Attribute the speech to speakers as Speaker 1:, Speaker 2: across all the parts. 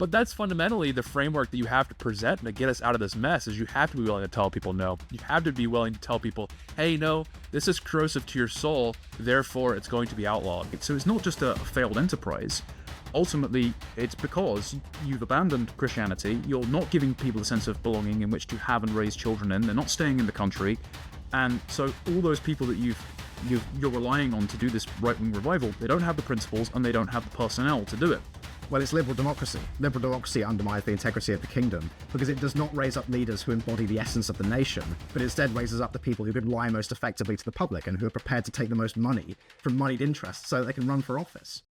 Speaker 1: But that's fundamentally the framework that you have to present to get us out of this mess, is you have to be willing to tell people no. You have to be willing to tell people, hey, no, this is corrosive to your soul, therefore it's going to be outlawed.
Speaker 2: So it's not just a failed enterprise. Ultimately, it's because you've abandoned Christianity, you're not giving people a sense of belonging in which to have and raise children in, they're not staying in the country, and so all those people that you're relying on to do this right-wing revival, they don't have the principles and they don't have the personnel to do it.
Speaker 3: Well, it's liberal democracy. Liberal democracy undermines the integrity of the kingdom because it does not raise up leaders who embody the essence of the nation, but instead raises up the people who can lie most effectively to the public and who are prepared to take the most money from moneyed interests so that they can run for office.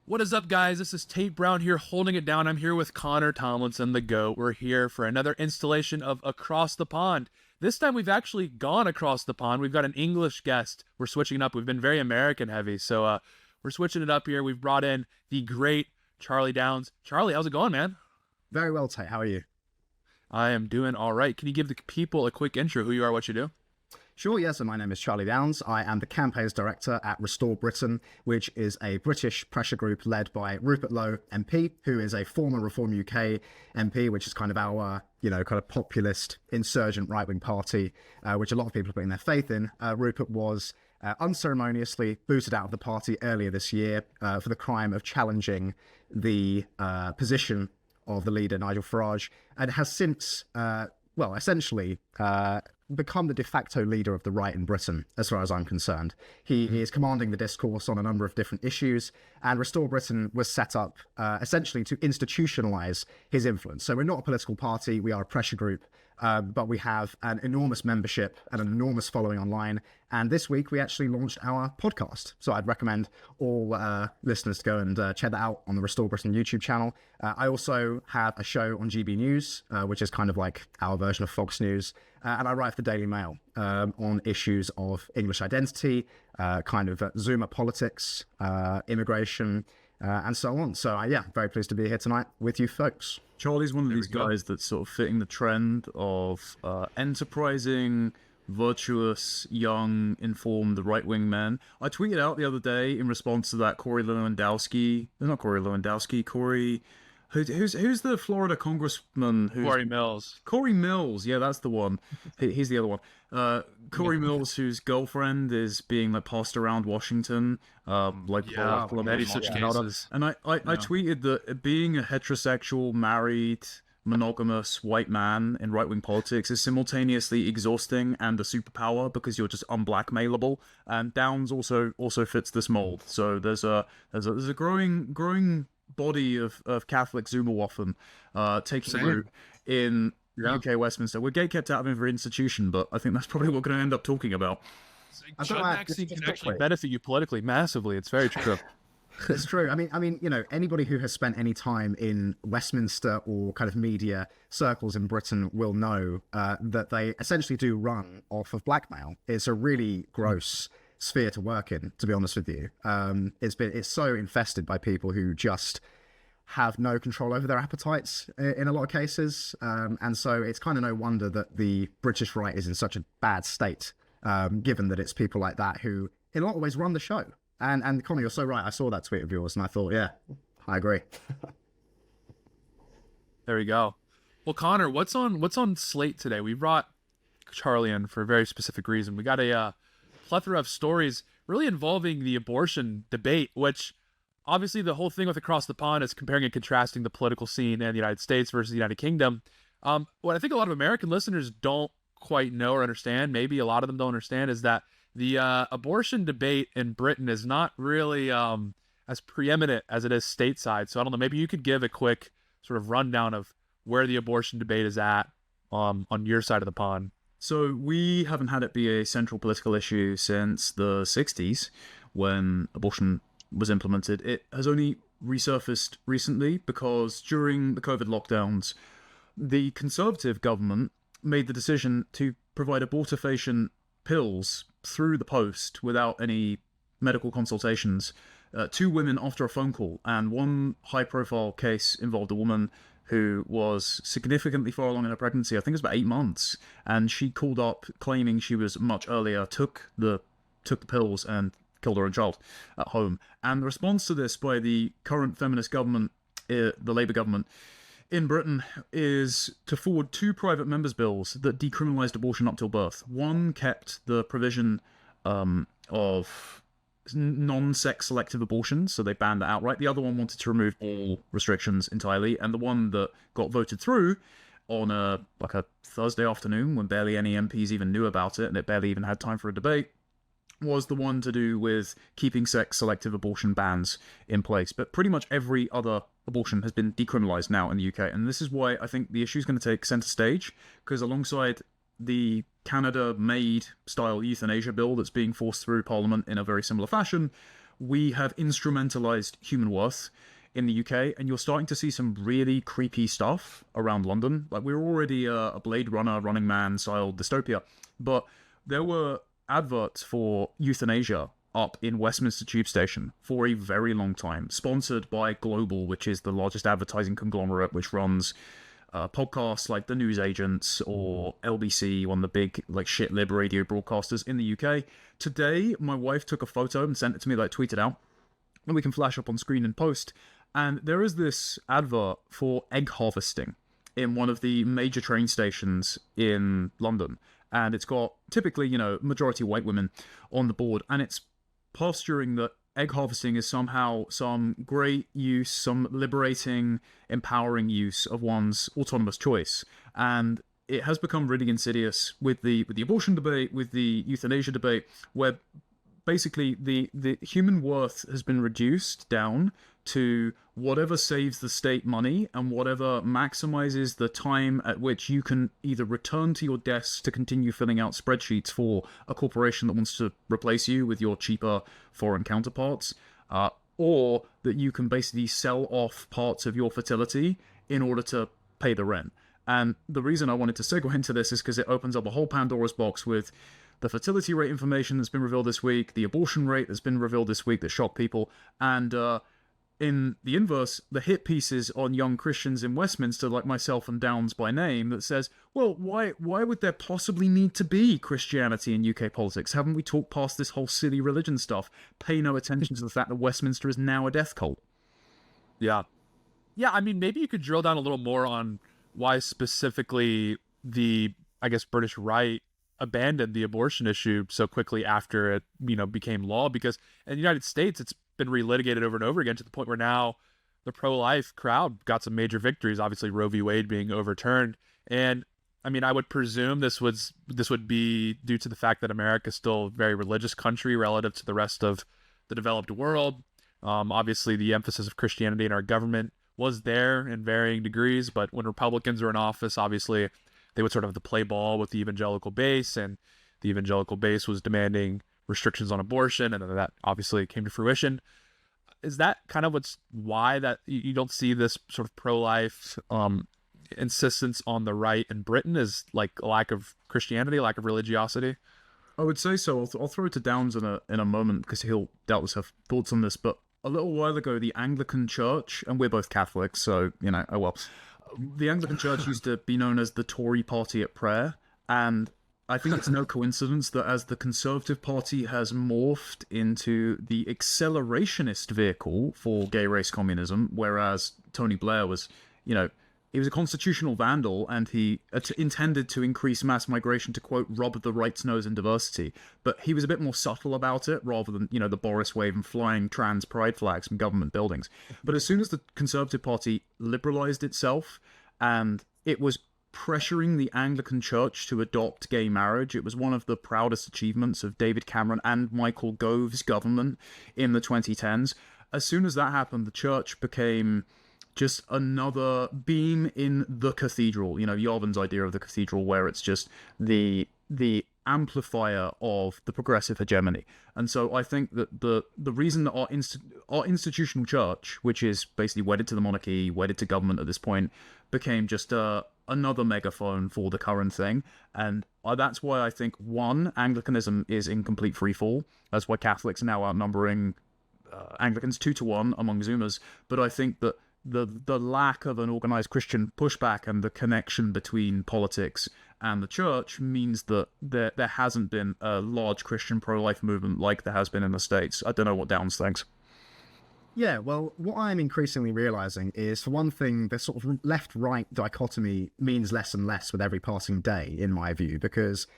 Speaker 1: What is up, guys? This is Tate Brown here, holding it down. I'm here with Connor Tomlinson, the GOAT. We're here for another installation of Across the Pond. This time we've actually gone across the pond. We've got an English guest. We're switching it up. We've been very American heavy, so we're switching it up here. We've brought in the great Charlie Downs. Charlie, how's it going, man?
Speaker 3: Very well, Tate. How are you?
Speaker 1: I am doing all right. Can you give the people a quick intro, who you are, what you do?
Speaker 3: Sure, yes, so my name is Charlie Downs. I am the campaigns director at Restore Britain, which is a British pressure group led by Rupert Lowe MP, who is a former Reform UK MP, which is kind of our, kind of populist, insurgent right-wing party, which a lot of people are putting their faith in. Rupert was unceremoniously booted out of the party earlier this year for the crime of challenging the position of the leader, Nigel Farage, and has since, essentially become the de facto leader of the right in Britain, as far as I'm concerned. He is commanding the discourse on a number of different issues, and Restore Britain was set up essentially to institutionalise his influence. So we're not a political party, we are a pressure group, but we have an enormous membership and an enormous following online. And this week we actually launched our podcast. So I'd recommend all listeners to go and check that out on the Restore Britain YouTube channel. I also have a show on GB News, which is kind of like our version of Fox News. And I write for the Daily Mail on issues of English identity, kind of Zoomer politics, immigration, and so on. So very pleased to be here tonight with you folks.
Speaker 2: Charlie's one of these guys that's sort of fitting the trend of enterprising, virtuous, young, informed, right-wing men. I tweeted out the other day in response to that Corey, who's the Florida congressman?
Speaker 1: Corey Mills.
Speaker 2: Corey Mills, yeah, that's the one. He's the other one. Corey Mills, whose girlfriend is being passed around Washington,
Speaker 1: many such cases.
Speaker 2: And I tweeted that being a heterosexual, married, monogamous white man in right-wing politics is simultaneously exhausting and a superpower because you're just unblackmailable. And Downs also fits this mold. So there's a growing body of Catholic Zoomerwaffen taking root in UK Westminster. We're gate-kept out of every institution, but I think that's probably what we're going to end up talking about.
Speaker 1: John Maxine can actually benefit you politically massively. It's very true.
Speaker 3: It's true. I mean, anybody who has spent any time in Westminster or kind of media circles in Britain will know that they essentially do run off of blackmail. It's a really gross sphere to work in, to be honest with you. It's so infested by people who just have no control over their appetites in a lot of cases, and so it's kind of no wonder that the British right is in such a bad state, given that it's people like that who in a lot of ways run the show. And Connor, you're so right. I saw that tweet of yours and I thought, yeah, I agree.
Speaker 1: There we go. Well, Connor, what's on slate today? We brought Charlie in for a very specific reason. We got a plethora of stories really involving the abortion debate, which obviously the whole thing with Across the Pond is comparing and contrasting the political scene in the United States versus the United Kingdom. What I think a lot of American listeners don't quite know or understand, maybe a lot of them don't understand, is that the abortion debate in Britain is not really as preeminent as it is stateside. So I don't know, maybe you could give a quick sort of rundown of where the abortion debate is at on your side of the pond.
Speaker 2: So we haven't had it be a central political issue since the 60s when abortion was implemented. It has only resurfaced recently because during the COVID lockdowns, the Conservative government made the decision to provide abortifacient pills through the post without any medical consultations to women after a phone call. And one high-profile case involved a woman who was significantly far along in her pregnancy. I think it was about 8 months, and she called up claiming she was much earlier, took the pills and killed her own child at home. And the response to this by the current feminist government the Labour government in Britain is to forward 2 private members' bills that decriminalised abortion up till birth. One kept the provision of non-sex selective abortions, so they banned that outright. The other one wanted to remove all restrictions entirely, and the one that got voted through on a Thursday afternoon when barely any MPs even knew about it, and it barely even had time for a debate, was the one to do with keeping sex-selective abortion bans in place. But pretty much every other abortion has been decriminalised now in the UK, and this is why I think the issue is going to take centre stage, because alongside the Canada-made style euthanasia bill that's being forced through Parliament in a very similar fashion, we have instrumentalised human worth in the UK, and you're starting to see some really creepy stuff around London. Like, we're already a Blade Runner, Running Man style dystopia, but there were adverts for euthanasia up in Westminster Tube Station for a very long time, sponsored by Global, which is the largest advertising conglomerate which runs podcasts like The News Agents or LBC, one of the big shit lib radio broadcasters in the UK. Today, my wife took a photo and sent it to me, tweeted out, and we can flash up on screen and post. And there is this advert for egg harvesting in one of the major train stations in London. And it's got typically, majority white women on the board. And it's posturing that egg harvesting is somehow some great use, some liberating, empowering use of one's autonomous choice. And it has become really insidious with the abortion debate, with the euthanasia debate, where basically the human worth has been reduced down to whatever saves the state money and whatever maximizes the time at which you can either return to your desk to continue filling out spreadsheets for a corporation that wants to replace you with your cheaper foreign counterparts, or that you can basically sell off parts of your fertility in order to pay the rent. And the reason I wanted to segue into this is because it opens up a whole Pandora's box with the fertility rate information that's been revealed this week, the abortion rate that's been revealed this week that shocked people, and in the inverse, the hit pieces on young Christians in Westminster, like myself and Downs by name, that says, well, why would there possibly need to be Christianity in UK politics? Haven't we talked past this whole silly religion stuff? Pay no attention to the fact that Westminster is now a death cult.
Speaker 1: Yeah. Yeah, I mean, maybe you could drill down a little more on why specifically the, British right abandoned the abortion issue so quickly after it, became law, because in the United States, it's been relitigated over and over again to the point where now the pro-life crowd got some major victories, obviously Roe v. Wade being overturned. And I mean, I would presume this would be due to the fact that America is still a very religious country relative to the rest of the developed world. Obviously, the emphasis of Christianity in our government was there in varying degrees, but when Republicans were in office, obviously, they would sort of have to play ball with the evangelical base, and the evangelical base was demanding restrictions on abortion, and then that obviously came to fruition. Is that kind of why that you don't see this sort of pro-life insistence on the right in Britain, is like a lack of Christianity, a lack of religiosity?
Speaker 2: I would say so. I'll throw it to Downs in a moment, because he'll doubtless have thoughts on this, but a little while ago, the Anglican Church, and we're both Catholics, so, oh well. The Anglican Church used to be known as the Tory party at prayer, and I think it's no coincidence that as the Conservative Party has morphed into the accelerationist vehicle for gay race communism, whereas Tony Blair was, he was a constitutional vandal, and he intended to increase mass migration to, quote, rob the right's nose in diversity. But he was a bit more subtle about it, rather than, the Boris wave and flying trans pride flags from government buildings. But as soon as the Conservative Party liberalised itself, and it was pressuring the Anglican Church to adopt gay marriage, it was one of the proudest achievements of David Cameron and Michael Gove's government in the 2010s. As soon as that happened, the church became just another beam in the cathedral. Yarvin's idea of the cathedral, where it's just the amplifier of the progressive hegemony. And so I think that the reason that our institutional church, which is basically wedded to the monarchy, wedded to government at this point, became just another megaphone for the current thing. And that's why I think, one, Anglicanism is in complete freefall. That's why Catholics are now outnumbering Anglicans 2-1 among Zoomers. But I think that the lack of an organized Christian pushback and the connection between politics and the church means that there hasn't been a large Christian pro-life movement like there has been in the States. I don't know what Downs thinks.
Speaker 3: Yeah, well, what I'm increasingly realizing is, for one thing, the sort of left-right dichotomy means less and less with every passing day, in my view, because,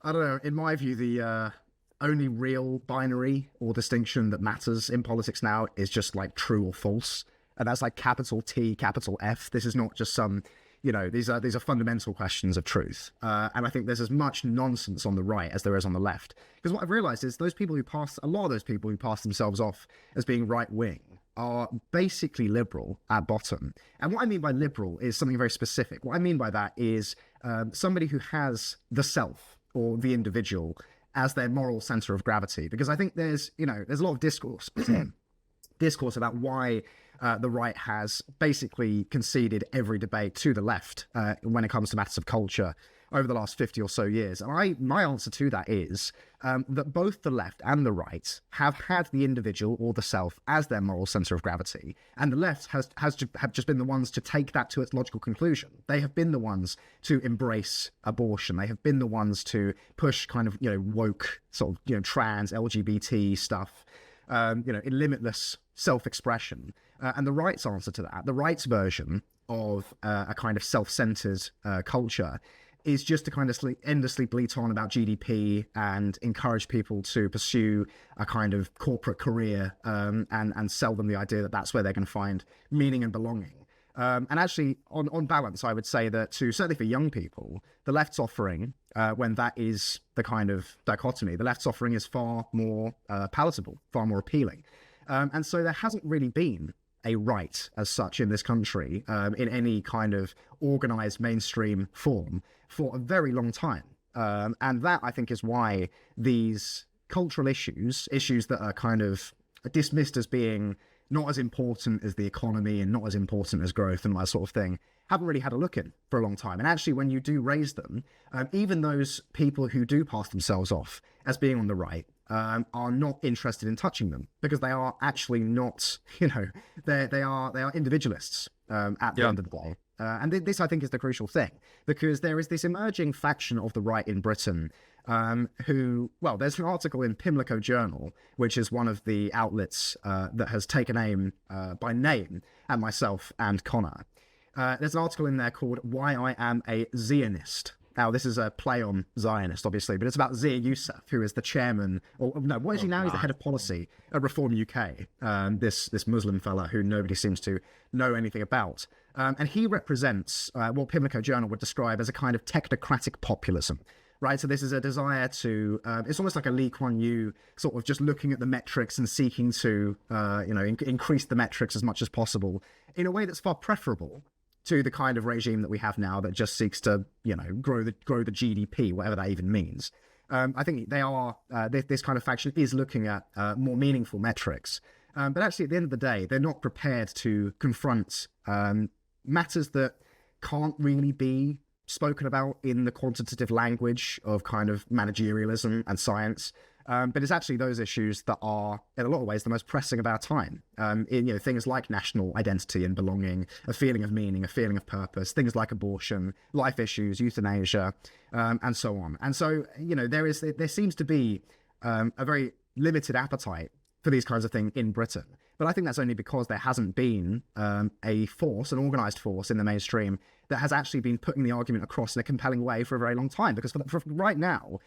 Speaker 3: I don't know, in my view, the only real binary or distinction that matters in politics now is just like true or false. And that's like capital T, capital F. This is not just some, these are fundamental questions of truth. And I think there's as much nonsense on the right as there is on the left. Because what I've realized is a lot of those people who pass themselves off as being right-wing are basically liberal at bottom. And what I mean by liberal is something very specific. What I mean by that is somebody who has the self or the individual as their moral center of gravity. Because I think there's a lot of discourse about why the right has basically conceded every debate to the left when it comes to matters of culture over the last 50 or so years. And my answer to that is that both the left and the right have had the individual or the self as their moral center of gravity. And the left have just been the ones to take that to its logical conclusion. They have been the ones to embrace abortion. They have been the ones to push kind of, woke sort of, trans, LGBT stuff, in limitless self-expression. And the right's answer to that, the right's version of a kind of self-centered culture, is just to kind of endlessly bleat on about GDP and encourage people to pursue a kind of corporate career and sell them the idea that that's where they're going to find meaning and belonging. And actually, on balance, I would say that certainly for young people, the left's offering, when that is the kind of dichotomy, the left's offering is far more palatable, far more appealing. And so there hasn't really been a right as such in this country in any kind of organized mainstream form for a very long time. And that, I think, is why these cultural issues that are kind of dismissed as being not as important as the economy and not as important as growth and that sort of thing, haven't really had a look in for a long time. And actually, when you do raise them, even those people who do pass themselves off as being on the right are not interested in touching them, because they are actually not, they are individualists at the end of the day. And this, I think, is the crucial thing, because there is this emerging faction of the right in Britain there's an article in Pimlico Journal, which is one of the outlets that has taken aim by name at myself and Connor. There's an article in there called "Why I Am a Zionist." Now, this is a play on Zionist, obviously, but it's about Zia Youssef, who is the chairman, or no, what is he now? He's the head of policy at Reform UK, this Muslim fella who nobody seems to know anything about. And he represents what Pimlico Journal would describe as a kind of technocratic populism. Right, so this is a desire to, it's almost like a Lee Kuan Yew sort of just looking at the metrics and seeking to, increase the metrics as much as possible in a way that's far preferable to the kind of regime that we have now that just seeks to, grow the GDP, whatever that even means. I think they are, this kind of faction is looking at more meaningful metrics. But actually, at the end of the day, they're not prepared to confront matters that can't really be spoken about in the quantitative language of kind of managerialism and science. But it's actually those issues that are, in a lot of ways, the most pressing of our time. In things like national identity and belonging, a feeling of meaning, a feeling of purpose, things like abortion, life issues, euthanasia, and so on. And so, there seems to be a very limited appetite for these kinds of things in Britain. But I think that's only because there hasn't been a force, an organised force in the mainstream that has actually been putting the argument across in a compelling way for a very long time. Because for right now,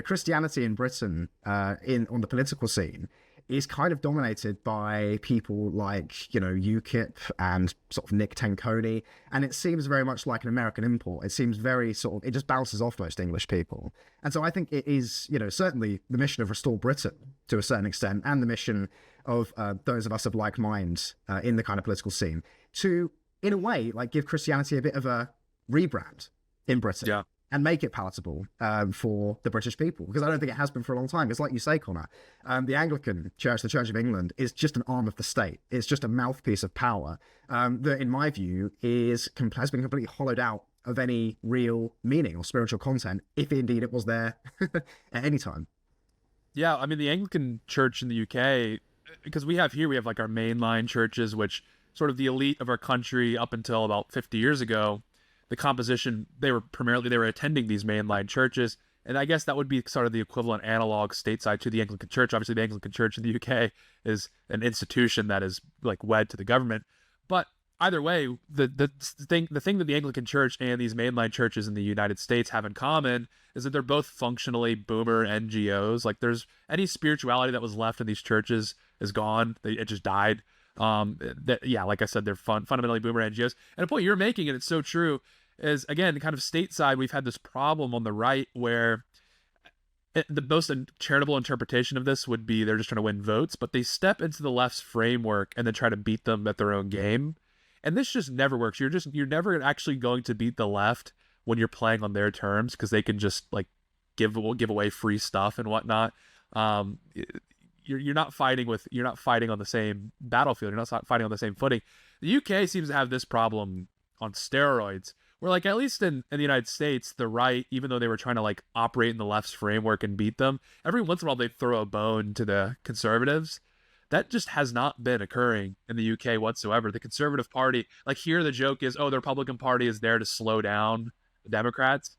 Speaker 3: Christianity in Britain on the political scene is kind of dominated by people like, UKIP and sort of Nick Tenconi. And it seems very much like an American import. It seems very it just bounces off most English people. And so I think it is, certainly the mission of Restore Britain to a certain extent, and the mission of those of us of like mind in the kind of political scene to, in a way, like give Christianity a bit of a rebrand in Britain.
Speaker 1: Yeah.
Speaker 3: And make it palatable for the British people, because I don't think it has been for a long time. It's like you say, Connor, the Anglican Church, the Church of England, is just an arm of the state. It's just a mouthpiece of power that, in my view, has been completely hollowed out of any real meaning or spiritual content, if indeed it was there at any time.
Speaker 1: Yeah, I mean, the Anglican Church in the UK, because we have like our mainline churches, which sort of the elite of our country up until about 50 years ago, the composition, they were attending these mainline churches. And I guess that would be sort of the equivalent analog stateside to the Anglican Church. Obviously, the Anglican Church in the UK is an institution that is like wed to the government. But either way, the thing that the Anglican Church and these mainline churches in the United States have in common is that they're both functionally boomer NGOs. Like, there's any spirituality that was left in these churches is gone. It just died. Like I said, they're fundamentally boomer NGOs. And a point you're making, and it's so true, is again kind of stateside. We've had this problem on the right where the most charitable interpretation of this would be they're just trying to win votes, but they step into the left's framework and then try to beat them at their own game. And this just never works. You're never actually going to beat the left when you're playing on their terms, because they can just like give away free stuff and whatnot. You're not fighting on the same battlefield. You're not fighting on the same footing. The UK seems to have this problem on steroids, where like at least in the United States, the right, even though they were trying to like operate in the left's framework and beat them, every once in a while they throw a bone to the conservatives. That just has not been occurring in the UK whatsoever. The Conservative Party, like here the joke is, oh, the Republican Party is there to slow down the Democrats.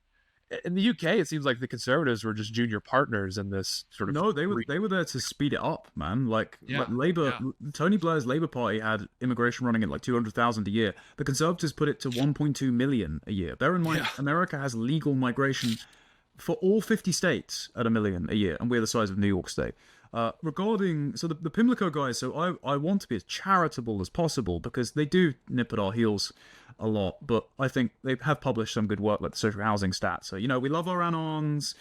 Speaker 1: In the UK, it seems like the Conservatives were just junior partners in this sort of...
Speaker 2: No, they were there to speed it up, man. Like Labour, Tony Blair's Labour Party had immigration running at like 200,000 a year. The Conservatives put it to 1.2 million a year. Bear in mind, America has legal migration for all 50 states at 1 million a year, and we're the size of New York State. Regarding the Pimlico guys, so I want to be as charitable as possible, because they do nip at our heels a lot, but I think they have published some good work, like the social housing stats. So, we love our anons.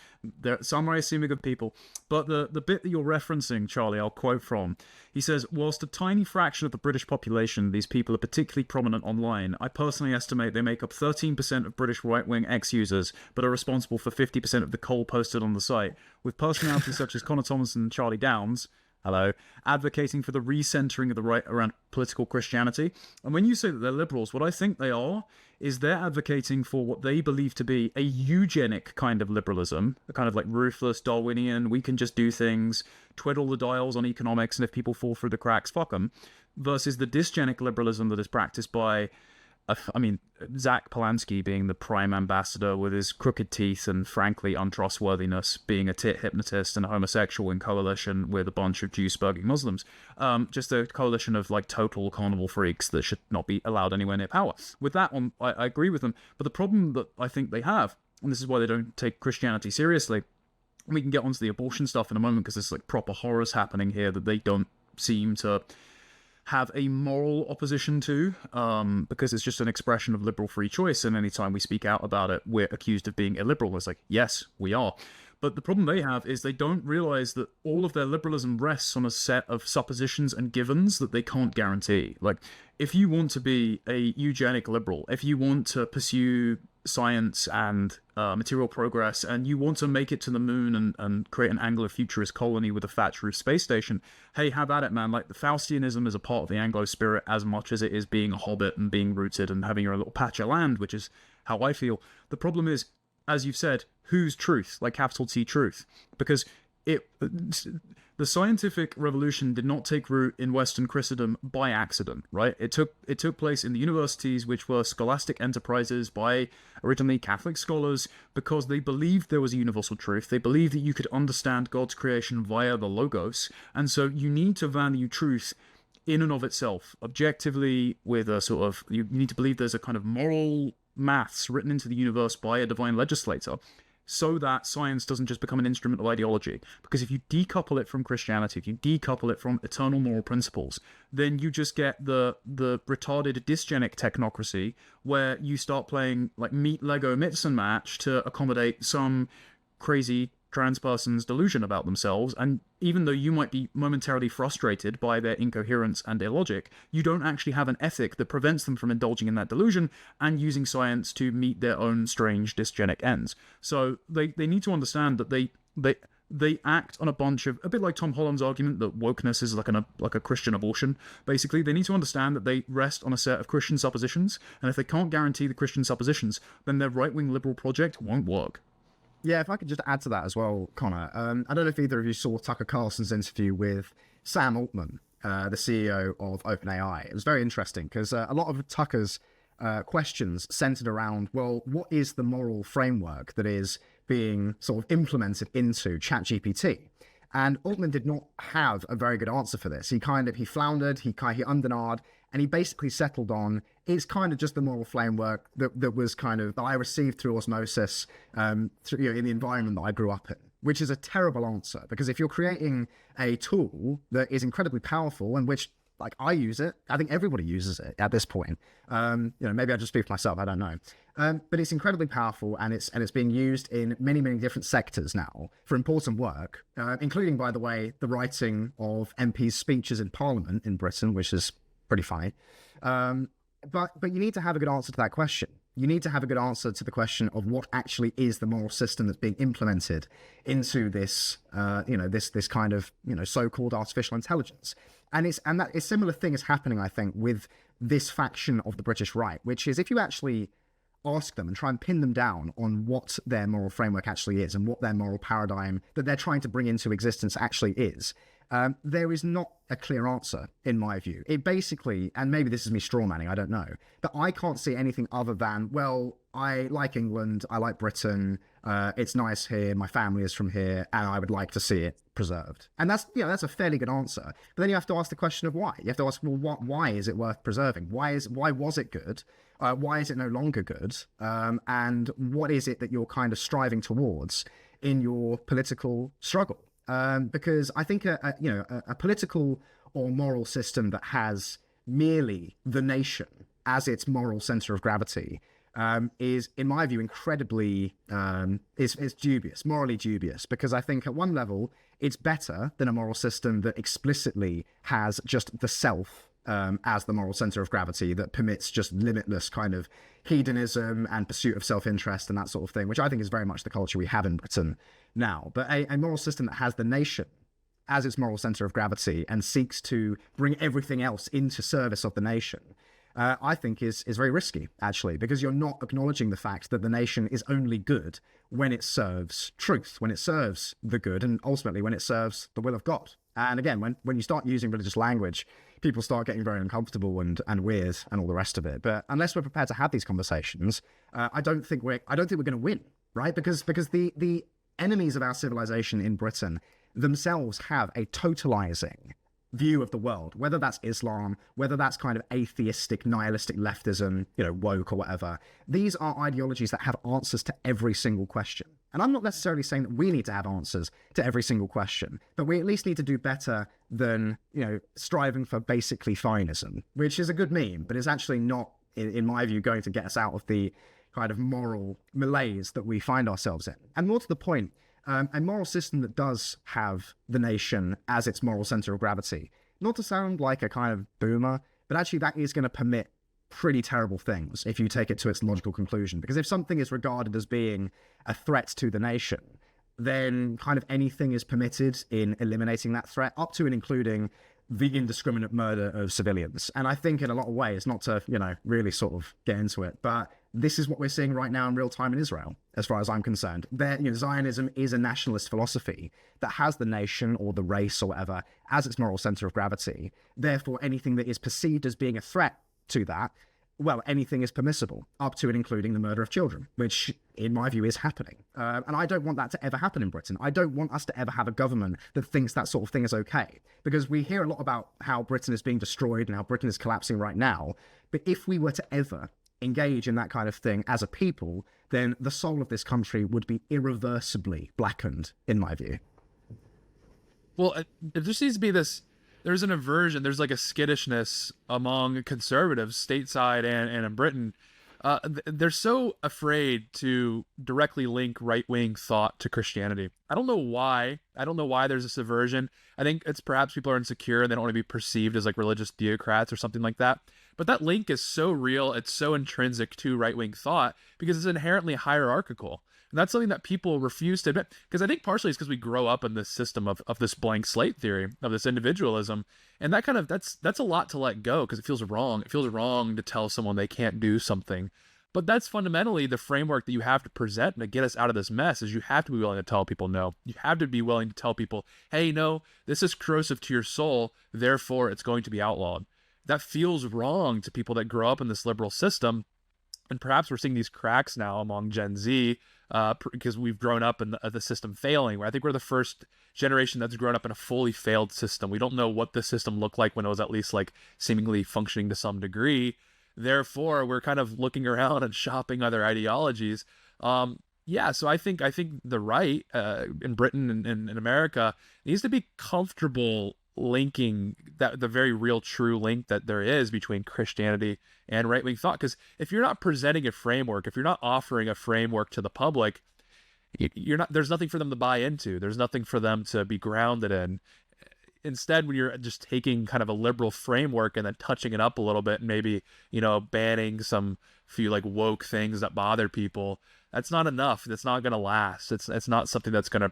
Speaker 2: Some I assume are good people, but the bit that you're referencing, Charlie, I'll quote from. He says, whilst a tiny fraction of the British population, these people are particularly prominent online, I personally estimate they make up 13% of British right-wing ex-users, but are responsible for 50% of the coal posted on the site, with personalities such as Connor Tomlinson and Charlie Downs, hello, advocating for the recentering of the right around political Christianity. And when you say that they're liberals, what I think they are is they're advocating for what they believe to be a eugenic kind of liberalism, a kind of like ruthless Darwinian, we can just do things, twiddle the dials on economics, and if people fall through the cracks, fuck them, versus the dysgenic liberalism that is practiced by Zach Polanski being the prime ambassador with his crooked teeth and frankly untrustworthiness, being a tit hypnotist and a homosexual in coalition with a bunch of Jew-spurging Muslims. Just a coalition of like total carnival freaks that should not be allowed anywhere near power. With that one, I agree with them. But the problem that I think they have, and this is why they don't take Christianity seriously, we can get onto the abortion stuff in a moment, because there's like proper horrors happening here that they don't seem to have a moral opposition to, because it's just an expression of liberal free choice, and anytime we speak out about it, we're accused of being illiberal. It's like, yes, we are. But the problem they have is they don't realize that all of their liberalism rests on a set of suppositions and givens that they can't guarantee. Like, if you want to be a eugenic liberal, if you want to pursue science and material progress, and you want to make it to the moon and create an Anglo-futurist colony with a thatched roof space station, hey, have at it, man. Like, the Faustianism is a part of the Anglo spirit as much as it is being a hobbit and being rooted and having your own little patch of land, which is how I feel. The problem is, as you've said, whose truth? Like capital T truth. Because the scientific revolution did not take root in Western Christendom by accident, right? It took place in the universities, which were scholastic enterprises by originally Catholic scholars, because they believed there was a universal truth. They believed that you could understand God's creation via the Logos, and so you need to value truth in and of itself, objectively, with a sort of, you need to believe there's a kind of moral maths written into the universe by a divine legislator, so that science doesn't just become an instrument of ideology. Because if you decouple it from Christianity, if you decouple it from eternal moral principles, then you just get the retarded dysgenic technocracy, where you start playing like meat Lego mix and match to accommodate some crazy trans person's delusion about themselves, and even though you might be momentarily frustrated by their incoherence and illogic, you don't actually have an ethic that prevents them from indulging in that delusion and using science to meet their own strange dysgenic ends. So they need to understand that they act on a bunch of, a bit like Tom Holland's argument that wokeness is like a Christian abortion. Basically, they need to understand that they rest on a set of Christian suppositions, and if they can't guarantee the Christian suppositions, then their right-wing liberal project won't work.
Speaker 3: Yeah, if I could just add to that as well, Connor. I don't know if either of you saw Tucker Carlson's interview with Sam Altman, the CEO of OpenAI. It was very interesting because a lot of Tucker's questions centered around, well, what is the moral framework that is being sort of implemented into ChatGPT. And Altman did not have a very good answer for this. He floundered, he undernarred, and he basically settled on, it's kind of just the moral framework that was kind of, that I received through osmosis, in the environment that I grew up in, which is a terrible answer. Because if you're creating a tool that is incredibly powerful and which, like, I use it, I think everybody uses it at this point. Maybe I just speak for myself, I don't know. But it's incredibly powerful, and it's being used in many, many different sectors now for important work, including, by the way, the writing of MPs' speeches in Parliament in Britain, which is pretty funny. But you need to have a good answer to that question. You need to have a good answer to the question of what actually is the moral system that's being implemented into this, this kind of, so-called artificial intelligence. And that a similar thing is happening, I think, with this faction of the British right, which is if you actually ask them and try and pin them down on what their moral framework actually is and what their moral paradigm that they're trying to bring into existence actually is, there is not a clear answer, in my view. It basically, and maybe this is me strawmanning, I don't know, but I can't see anything other than, well, I like England, I like Britain, it's nice here, my family is from here, and I would like to see it preserved. And that's a fairly good answer. But then you have to ask the question of why. You have to ask, well, why is it worth preserving? Why was it good? Why is it no longer good? And what is it that you're kind of striving towards in your political struggle? Because I think a political or moral system that has merely the nation as its moral center of gravity is, in my view, incredibly is dubious, morally dubious. Because I think at one level it's better than a moral system that explicitly has just the self as the moral center of gravity, that permits just limitless kind of hedonism and pursuit of self-interest and that sort of thing, which I think is very much the culture we have in Britain now. But a moral system that has the nation as its moral center of gravity and seeks to bring everything else into service of the nation, I think is very risky, actually, because you're not acknowledging the fact that the nation is only good when it serves truth, when it serves the good, and ultimately when it serves the will of God. And again, when you start using religious language, people start getting very uncomfortable and weird and all the rest of it. But unless we're prepared to have these conversations, I don't think we're going to win, right? Because the enemies of our civilization in Britain themselves have a totalizing view of the world, whether that's Islam, whether that's kind of atheistic, nihilistic leftism, woke or whatever. These are ideologies that have answers to every single question. And I'm not necessarily saying that we need to have answers to every single question, but we at least need to do better than, striving for basically fineism, which is a good meme, but is actually not, in my view, going to get us out of the kind of moral malaise that we find ourselves in. And more to the point, a moral system that does have the nation as its moral center of gravity, not to sound like a kind of boomer, but actually that is going to permit pretty terrible things if you take it to its logical conclusion. Because if something is regarded as being a threat to the nation, then kind of anything is permitted in eliminating that threat, up to and including the indiscriminate murder of civilians. And I think in a lot of ways, not to, really sort of get into it, but this is what we're seeing right now in real time in Israel, as far as I'm concerned. Zionism is a nationalist philosophy that has the nation or the race or whatever as its moral center of gravity. Therefore, anything that is perceived as being a threat to that, well, anything is permissible, up to and including the murder of children, which, in my view, is happening. And I don't want that to ever happen in Britain. I don't want us to ever have a government that thinks that sort of thing is okay. Because we hear a lot about how Britain is being destroyed and how Britain is collapsing right now. But if we were to ever engage in that kind of thing as a people, then the soul of this country would be irreversibly blackened, in my view.
Speaker 1: Well, there just needs to be this... There's an aversion, there's like a skittishness among conservatives stateside and in Britain. They're so afraid to directly link right-wing thought to Christianity. I don't know why. There's this aversion. I think it's perhaps people are insecure and they don't want to be perceived as like religious theocrats or something like that. But that link is so real, it's so intrinsic to right-wing thought because it's inherently hierarchical. And that's something that people refuse to admit, because I think partially it's because we grow up in this system of this blank slate theory, of this individualism. And that kind of, that's a lot to let go because it feels wrong. It feels wrong to tell someone they can't do something. But that's fundamentally the framework that you have to present to get us out of this mess, is you have to be willing to tell people no. You have to be willing to tell people, hey, no, this is corrosive to your soul, therefore it's going to be outlawed. That feels wrong to people that grow up in this liberal system. And perhaps we're seeing these cracks now among Gen Z, because we've grown up in the system failing. I think we're the first generation that's grown up in a fully failed system. We don't know what the system looked like when it was at least like seemingly functioning to some degree. Therefore, we're kind of looking around and shopping other ideologies. Yeah, so I think the right in Britain and in America needs to be comfortable linking that the very real true link that there is between Christianity and right-wing thought. Because if you're not presenting a framework, if you're not offering a framework to the public, you're not. There's nothing for them to buy into. There's nothing for them to be grounded in. Instead, when you're just taking kind of a liberal framework and then touching it up a little bit and maybe, banning some few like woke things that bother people, that's not enough. That's not going to last. It's not something that's going to,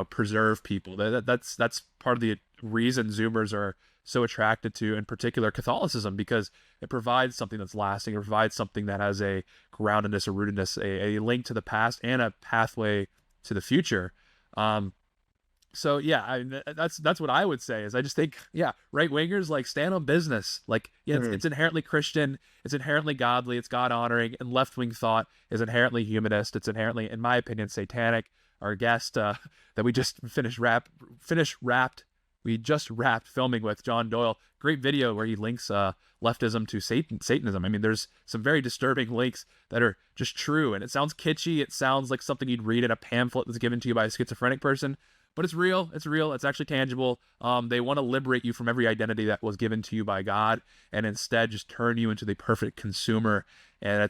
Speaker 1: preserve people. That's part of the reason Zoomers are so attracted to, in particular, Catholicism, because it provides something that's lasting. It provides something that has a groundedness, a rootedness, a link to the past and a pathway to the future. So yeah, that's what I would say. Is I just think, right wingers like stand on business. Like, it's inherently Christian, it's inherently godly, it's God honoring, and left wing thought is inherently humanist. It's inherently, in my opinion, satanic. Our guest that we just we just wrapped filming with, John Doyle, great video where he links leftism to Satanism. I mean, there's some very disturbing links that are just true, and it sounds kitschy. It sounds like something you'd read in a pamphlet that's given to you by a schizophrenic person. But it's real. It's real. It's actually tangible. They want to liberate you from every identity that was given to you by God, and instead just turn you into the perfect consumer. And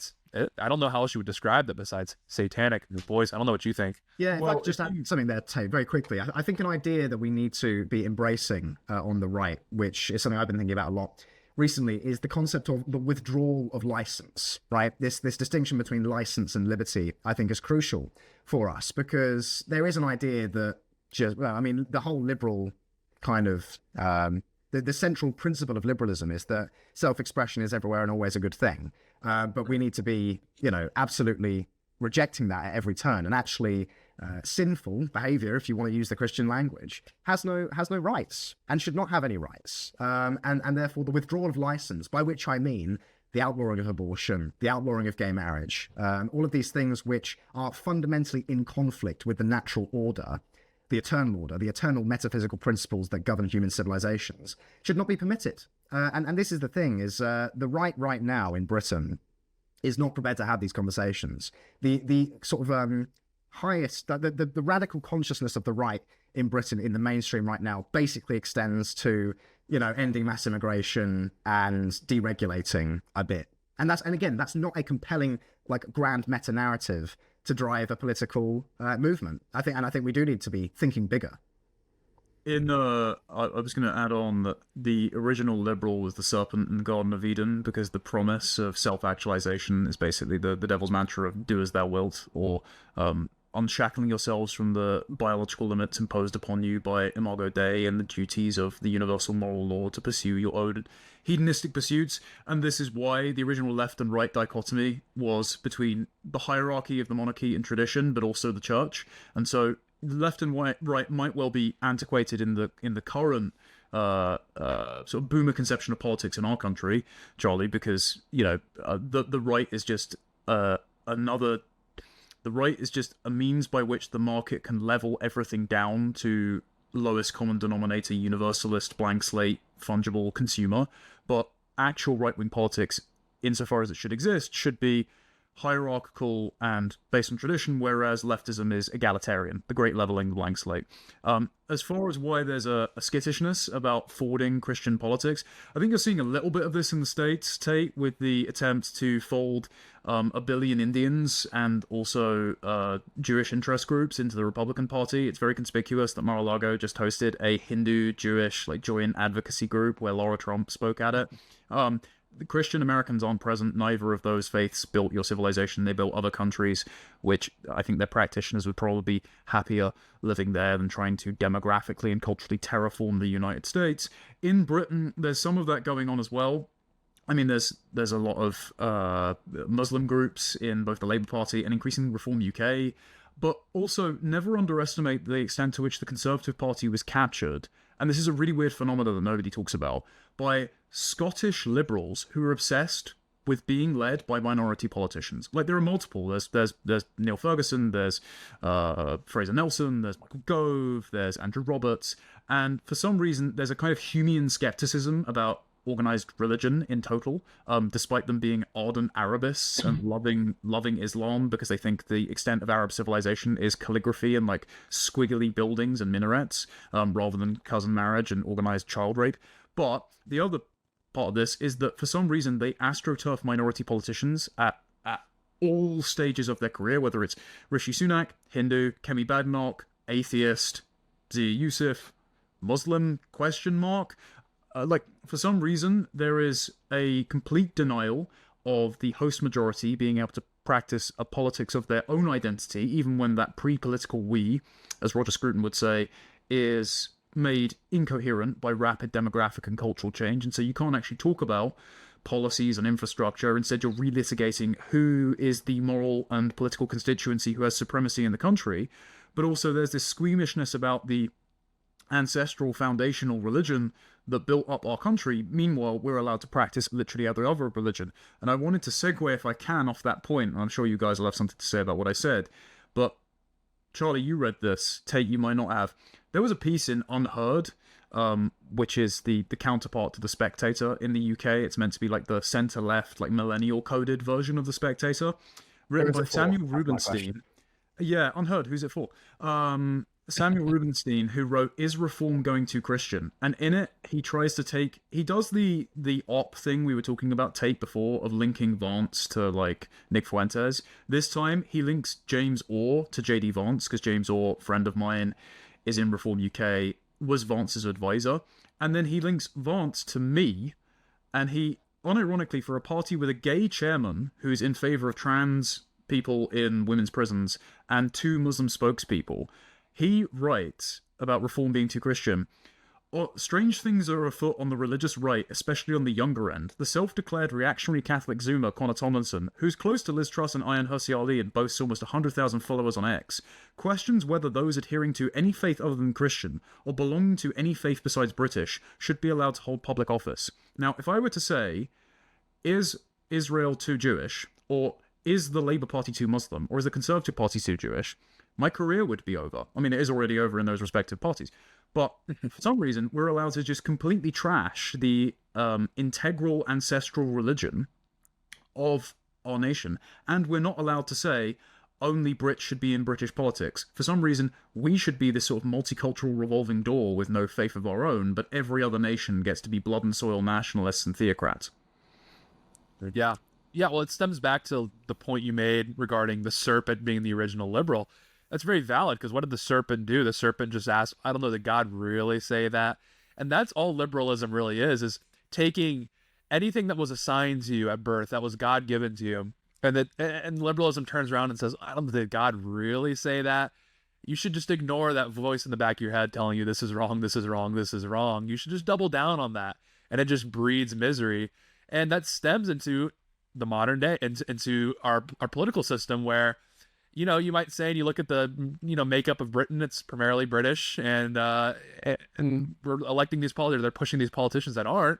Speaker 1: I don't know how else you would describe that besides satanic. Boys, I don't know what you think.
Speaker 3: Yeah, well, just add something there, Tate, very quickly. I think an idea that we need to be embracing on the right, which is something I've been thinking about a lot recently, is the concept of the withdrawal of license, right? This distinction between license and liberty, I think, is crucial for us, because there is an idea that the whole liberal kind of the central principle of liberalism is that self-expression is everywhere and always a good thing. But we need to be, absolutely rejecting that at every turn. And actually, sinful behavior, if you want to use the Christian language, has no rights and should not have any rights. And therefore, the withdrawal of license, by which I mean the outlawing of abortion, the outlawing of gay marriage, all of these things which are fundamentally in conflict with the natural order, the eternal metaphysical principles that govern human civilizations, should not be permitted. And this is the thing, is the right now in Britain is not prepared to have these conversations. The sort of highest, the radical consciousness of the right in Britain in the mainstream right now basically extends to, ending mass immigration and deregulating a bit. And that's not a compelling, grand meta narrative to drive a political movement. I think we do need to be thinking bigger.
Speaker 2: I was going to add on that the original liberal was the serpent in the Garden of Eden, because the promise of self-actualization is basically the devil's mantra of do as thou wilt, or unshackling yourselves from the biological limits imposed upon you by Imago Dei and the duties of the universal moral law to pursue your own hedonistic pursuits. And this is why the original left and right dichotomy was between the hierarchy of the monarchy and tradition, but also the church. And so left and right might well be antiquated in the current sort of boomer conception of politics in our country, Charlie, because the right is just the right is just a means by which the market can level everything down to lowest common denominator, universalist, blank slate, fungible consumer. But actual right-wing politics, insofar as it should exist, should be hierarchical and based on tradition, whereas leftism is egalitarian, the great leveling, the blank slate. As far as why there's a skittishness about forwarding Christian politics, I think you're seeing a little bit of this in the States, Tate, with the attempt to fold a billion Indians and also Jewish interest groups into the Republican Party. It's very conspicuous that Mar-a-Lago just hosted a Hindu-Jewish joint advocacy group where Laura Trump spoke at it. The Christian Americans aren't present. Neither of those faiths built your civilization. They built other countries, which I think their practitioners would probably be happier living there than trying to demographically and culturally terraform the United States. In Britain, there's some of that going on as well. I mean, there's a lot of Muslim groups in both the Labour Party and increasingly Reform UK, but also never underestimate the extent to which the Conservative Party was captured, and this is a really weird phenomenon that nobody talks about, by Scottish liberals who are obsessed with being led by minority politicians. Like, there are multiple. There's Neil Ferguson, there's Fraser Nelson, there's Michael Gove, there's Andrew Roberts, and for some reason there's a kind of Humean skepticism about organized religion in total, despite them being ardent Arabists and loving Islam, because they think the extent of Arab civilization is calligraphy and like squiggly buildings and minarets, rather than cousin marriage and organized child rape. But the other part of this is that for some reason they astroturf minority politicians at all stages of their career, whether it's Rishi Sunak, Hindu, Kemi Badenoch, atheist, Zia Yusuf, Muslim, question mark. For some reason, there is a complete denial of the host majority being able to practice a politics of their own identity, even when that pre-political we, as Roger Scruton would say, is made incoherent by rapid demographic and cultural change. And so you can't actually talk about policies and infrastructure. Instead, you're relitigating who is the moral and political constituency who has supremacy in the country. But also there's this squeamishness about the ancestral foundational religion that built up our country. Meanwhile, we're allowed to practice literally every other religion. And I wanted to segue, if I can, off that point. And I'm sure you guys will have something to say about what I said. But Charlie, you read this. Tate, you might not have. There was a piece in Unheard, which is the counterpart to The Spectator in the UK. It's meant to be like the centre-left, like millennial-coded version of The Spectator, written by Samuel Rubinstein. Yeah, Unheard. Who's it for? Samuel Rubinstein, who wrote Is Reform Going Too Christian? And in it, he does the op thing we were talking about Tate before, of linking Vance to like Nick Fuentes. This time, he links James Orr to J.D. Vance, because James Orr, friend of mine, is in Reform UK, was Vance's advisor. And then he links Vance to me, and he, unironically, for a party with a gay chairman who's in favour of trans people in women's prisons and 2 Muslim spokespeople, he writes about reform being too Christian. Strange things are afoot on the religious right, especially on the younger end. The self-declared reactionary Catholic Zoomer Connor Tomlinson, who's close to Liz Truss and Ayaan Hirsi Ali and boasts almost 100,000 followers on X, questions whether those adhering to any faith other than Christian, or belonging to any faith besides British, should be allowed to hold public office. Now, if I were to say, is Israel too Jewish, or is the Labour Party too Muslim, or is the Conservative Party too Jewish, my career would be over. I mean, it is already over in those respective parties. But for some reason, we're allowed to just completely trash the integral ancestral religion of our nation. And we're not allowed to say only Brits should be in British politics. For some reason, we should be this sort of multicultural revolving door with no faith of our own, but every other nation gets to be blood and soil nationalists and theocrats.
Speaker 1: Yeah. Yeah, well, it stems back to the point you made regarding the serpent being the original liberal. That's very valid, because what did the serpent do? The serpent just asked, I don't know, did God really say that? And that's all liberalism really is taking anything that was assigned to you at birth, that was God given to you, and liberalism turns around and says, I don't know, did God really say that? You should just ignore that voice in the back of your head telling you this is wrong, this is wrong, this is wrong. You should just double down on that. And it just breeds misery. And that stems into the modern day, into our political system, where, you know, you might say, and you look at the, you know, makeup of Britain, it's primarily British, and we're electing these politicians, they're pushing these politicians that aren't,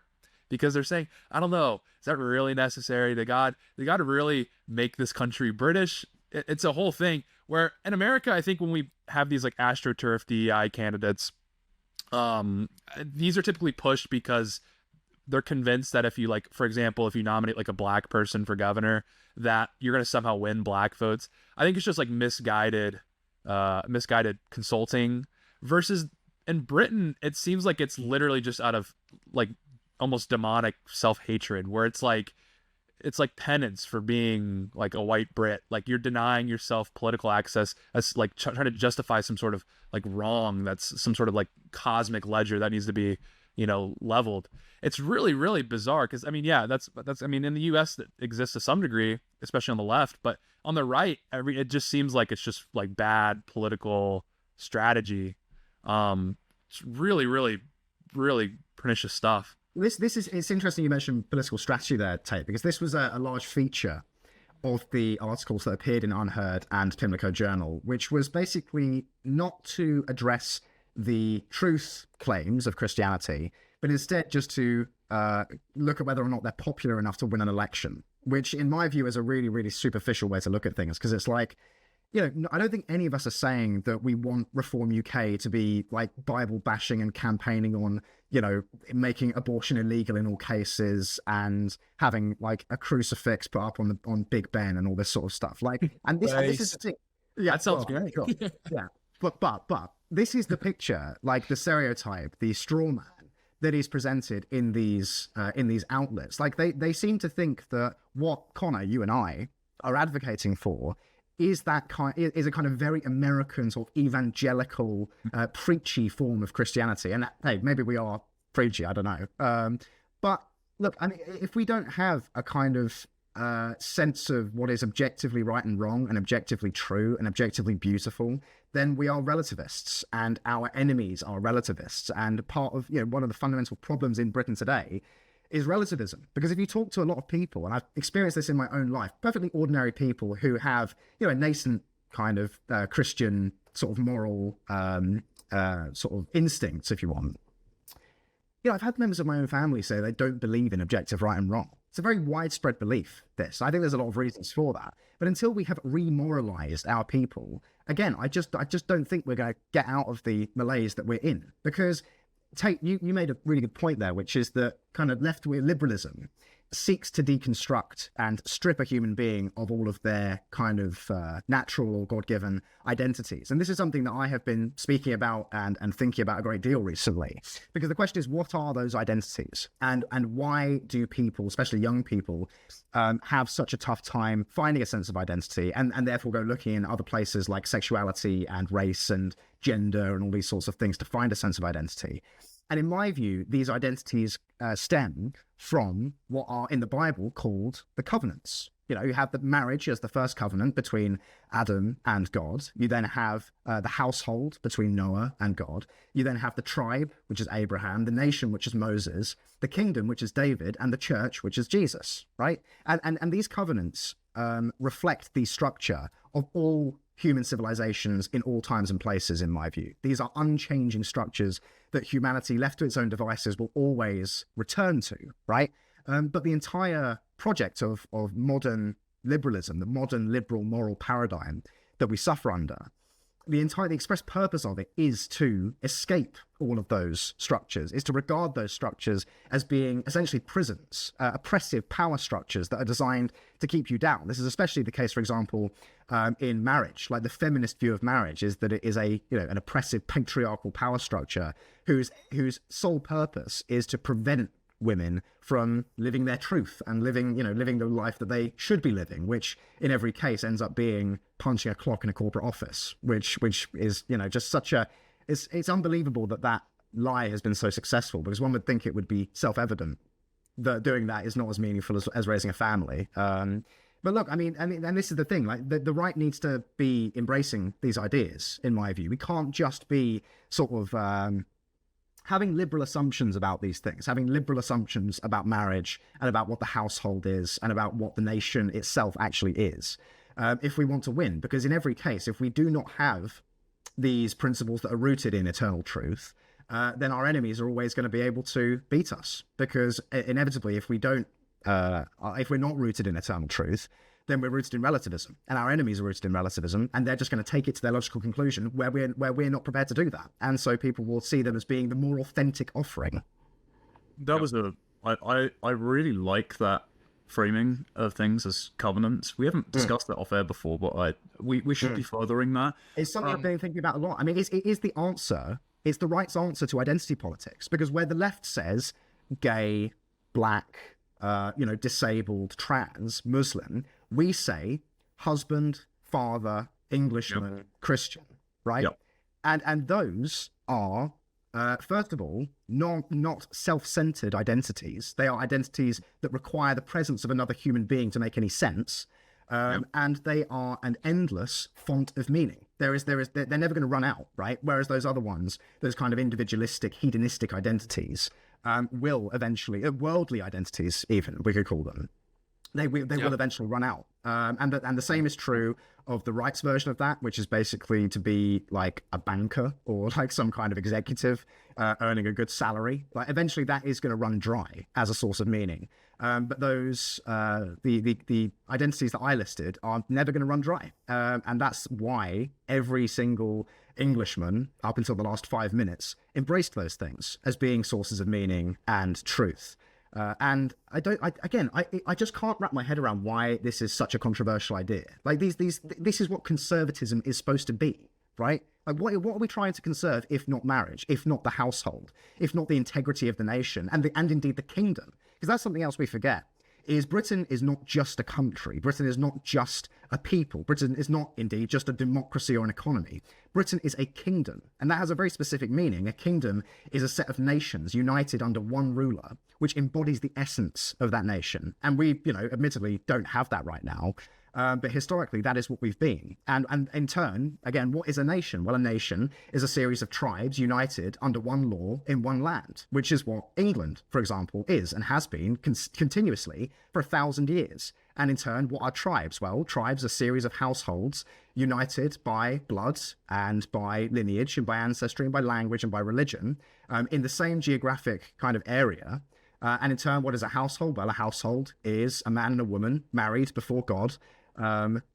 Speaker 1: because they're saying, I don't know, is that really necessary? Did God really make this country British? It's a whole thing where in America, I think when we have these like AstroTurf DEI candidates, these are typically pushed because they're convinced that if you, like, for example, if you nominate like a black person for governor, that you're going to somehow win black votes. I think it's just like misguided consulting, versus in Britain, it seems like it's literally just out of like almost demonic self-hatred, where it's like penance for being like a white Brit. Like, you're denying yourself political access as like trying to justify some sort of like wrong that's some sort of like cosmic ledger that needs to be, you know, leveled. It's really, really bizarre, because I mean, yeah, that's I mean, in the US that exists to some degree, especially on the left, but on the right, it just seems like it's just like bad political strategy. It's really, really, really pernicious stuff.
Speaker 3: It's interesting you mentioned political strategy there, Tate, because this was a large feature of the articles that appeared in Unheard and Pimlico Journal, which was basically not to address the truth claims of Christianity, but instead just to look at whether or not they're popular enough to win an election, which in my view is a really, really superficial way to look at things, because it's like, I don't think any of us are saying that we want Reform UK to be like Bible bashing and campaigning on, making abortion illegal in all cases and having like a crucifix put up on Big Ben and all this sort of stuff. Like, and this is the thing. Yeah,
Speaker 1: That sounds great.
Speaker 3: Sure. Yeah, but this is the picture, like the stereotype, the straw man that is presented in these outlets. Like they seem to think that what Connor, you and I are advocating for is a kind of very American sort of evangelical, preachy form of Christianity. And hey, maybe we are preachy, I don't know. But look, I mean, if we don't have a kind of sense of what is objectively right and wrong and objectively true and objectively beautiful, then we are relativists, and our enemies are relativists. And part of, one of the fundamental problems in Britain today is relativism. Because if you talk to a lot of people, and I've experienced this in my own life, perfectly ordinary people who have, a nascent kind of Christian sort of moral sort of instincts, if you want. I've had members of my own family say they don't believe in objective right and wrong. It's a very widespread belief, this. I think there's a lot of reasons for that. But until we have remoralized our people, again, I just don't think we're going to get out of the malaise that we're in. Because Tate, you made a really good point there, which is that kind of left-wing liberalism seeks to deconstruct and strip a human being of all of their kind of natural or God-given identities. And this is something that I have been speaking about and thinking about a great deal recently. Because the question is, what are those identities? And why do people, especially young people, have such a tough time finding a sense of identity and therefore go looking in other places like sexuality and race and gender and all these sorts of things to find a sense of identity? And in my view, these identities stem from what are in the Bible called the covenants. You have the marriage as the first covenant between Adam and God. You then have the household between Noah and God. You then have the tribe, which is Abraham, the nation, which is Moses, the kingdom, which is David, and the church, which is Jesus, right? And these covenants reflect the structure of all human civilizations in all times and places, in my view. These are unchanging structures that humanity, left to its own devices, will always return to, right? But the entire project of modern liberalism, the modern liberal moral paradigm that we suffer under, the express purpose of it is to escape all of those structures, is to regard those structures as being essentially prisons, oppressive power structures that are designed to keep you down. This is especially the case, for example, in marriage. Like the feminist view of marriage is that it is an oppressive patriarchal power structure whose sole purpose is to prevent women from living their truth and living the life that they should be living, which in every case ends up being punching a clock in a corporate office, which is, just such a, it's unbelievable that lie has been so successful, because one would think it would be self-evident that doing that is not as meaningful as raising a family. But look, I mean, and this is the thing, like the right needs to be embracing these ideas, in my view. We can't just be sort of, having liberal assumptions about these things, having liberal assumptions about marriage and about what the household is and about what the nation itself actually is, if we want to win. Because in every case, if we do not have these principles that are rooted in eternal truth, then our enemies are always going to be able to beat us. Because inevitably, if we're not rooted in eternal truth, then we're rooted in relativism, and our enemies are rooted in relativism, and they're just going to take it to their logical conclusion where we're not prepared to do that. And so people will see them as being the more authentic offering.
Speaker 2: That was I really like that framing of things as covenants. We haven't discussed that off air before, but we should be furthering that.
Speaker 3: It's something I've been thinking about a lot. I mean, it is the answer. It's the right answer to identity politics, because where the left says gay, black, disabled, trans, Muslim, we say husband, father, Englishman, Christian, right? Yep. And those are, first of all, not self-centered identities. They are identities that require the presence of another human being to make any sense. And they are an endless font of meaning. They're never going to run out, right? Whereas those other ones, those kind of individualistic, hedonistic identities, will eventually, worldly identities even, we could call them, they will eventually run out. And the same is true of the rights version of that, which is basically to be like a banker or like some kind of executive earning a good salary. Like eventually that is going to run dry as a source of meaning. But those the identities that I listed are never going to run dry, and that's why every single Englishman up until the last 5 minutes embraced those things as being sources of meaning and truth. And I just can't wrap my head around why this is such a controversial idea. Like this is what conservatism is supposed to be, right? Like what are we trying to conserve if not marriage, if not the household, if not the integrity of the nation and indeed the kingdom? Because that's something else we forget. Is Britain is not just a country. Britain is not just a people. Britain is not indeed just a democracy or an economy. Britain is a kingdom, and that has a very specific meaning. A kingdom is a set of nations united under one ruler, which embodies the essence of that nation. And we, admittedly don't have that right now. But historically, that is what we've been. And in turn, again, what is a nation? Well, a nation is a series of tribes united under one law in one land, which is what England, for example, is and has been continuously for 1,000 years. And in turn, what are tribes? Well, tribes are a series of households united by blood and by lineage and by ancestry and by language and by religion in the same geographic kind of area. And in turn, what is a household? Well, a household is a man and a woman married before God,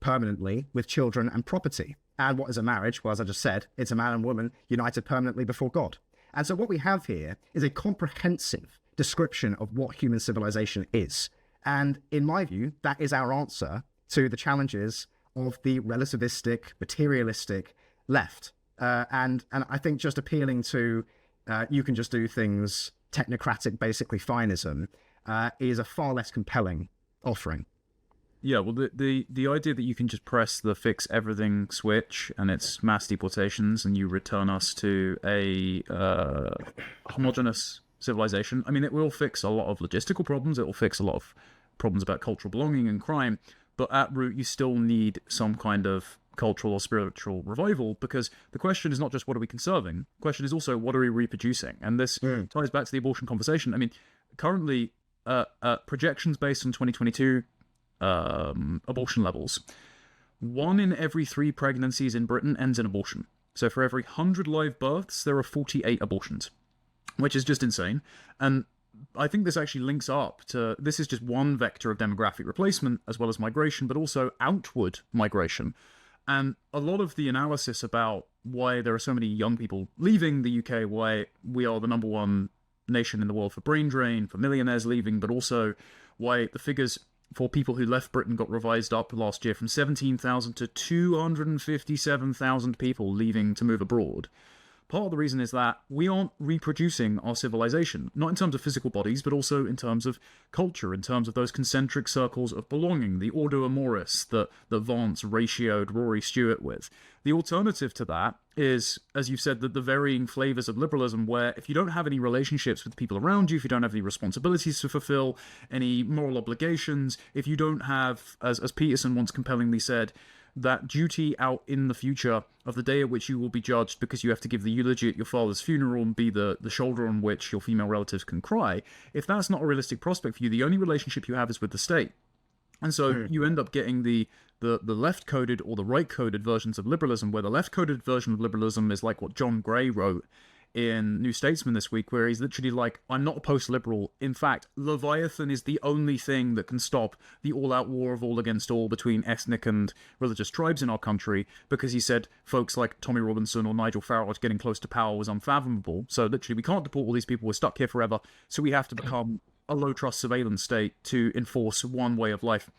Speaker 3: permanently with children and property. And what is a marriage? Well, as I just said, it's a man and woman united permanently before God. And so what we have here is a comprehensive description of what human civilization is. And in my view, that is our answer to the challenges of the relativistic, materialistic left. And I think just appealing to you can just do things technocratic, basically fineism, is a far less compelling offering.
Speaker 2: Yeah, well, the idea that you can just press the fix everything switch and it's mass deportations and you return us to a homogenous civilization, I mean, it will fix a lot of logistical problems, it will fix a lot of problems about cultural belonging and crime, but at root, you still need some kind of cultural or spiritual revival, because the question is not just what are we conserving, the question is also what are we reproducing, and this ties back to the abortion conversation. I mean, currently, projections based on 2022 abortion levels, 1 in every 3 pregnancies in Britain ends in abortion. So for every 100 live births, there are 48 abortions, which is just insane. And I think this actually links up to, this is just one vector of demographic replacement as well as migration, but also outward migration. And a lot of the analysis about why there are so many young people leaving the UK, why we are the #1 nation in the world for brain drain, for millionaires leaving, but also why the figures for people who left Britain got revised up last year from 17,000 to 257,000 people leaving to move abroad. Part of the reason is that we aren't reproducing our civilization, not in terms of physical bodies, but also in terms of culture, in terms of those concentric circles of belonging, the ordo amoris that Vance ratioed Rory Stewart with. The alternative to that is, as you've said, that the varying flavors of liberalism, where if you don't have any relationships with the people around you, if you don't have any responsibilities to fulfill, any moral obligations, if you don't have, as Peterson once compellingly said, that duty out in the future of the day at which you will be judged because you have to give the eulogy at your father's funeral and be the shoulder on which your female relatives can cry, if that's not a realistic prospect for you, the only relationship you have is with the state. And so you end up getting the left-coded or the right-coded versions of liberalism, where the left-coded version of liberalism is like what John Gray wrote in New Statesman this week, where he's literally like, I'm not a post-liberal. In fact, Leviathan is the only thing that can stop the all-out war of all against all between ethnic and religious tribes in our country, because he said folks like Tommy Robinson or Nigel Farage getting close to power was unfathomable. So literally, we can't deport all these people, we're stuck here forever, so we have to become a low-trust surveillance state to enforce one way of life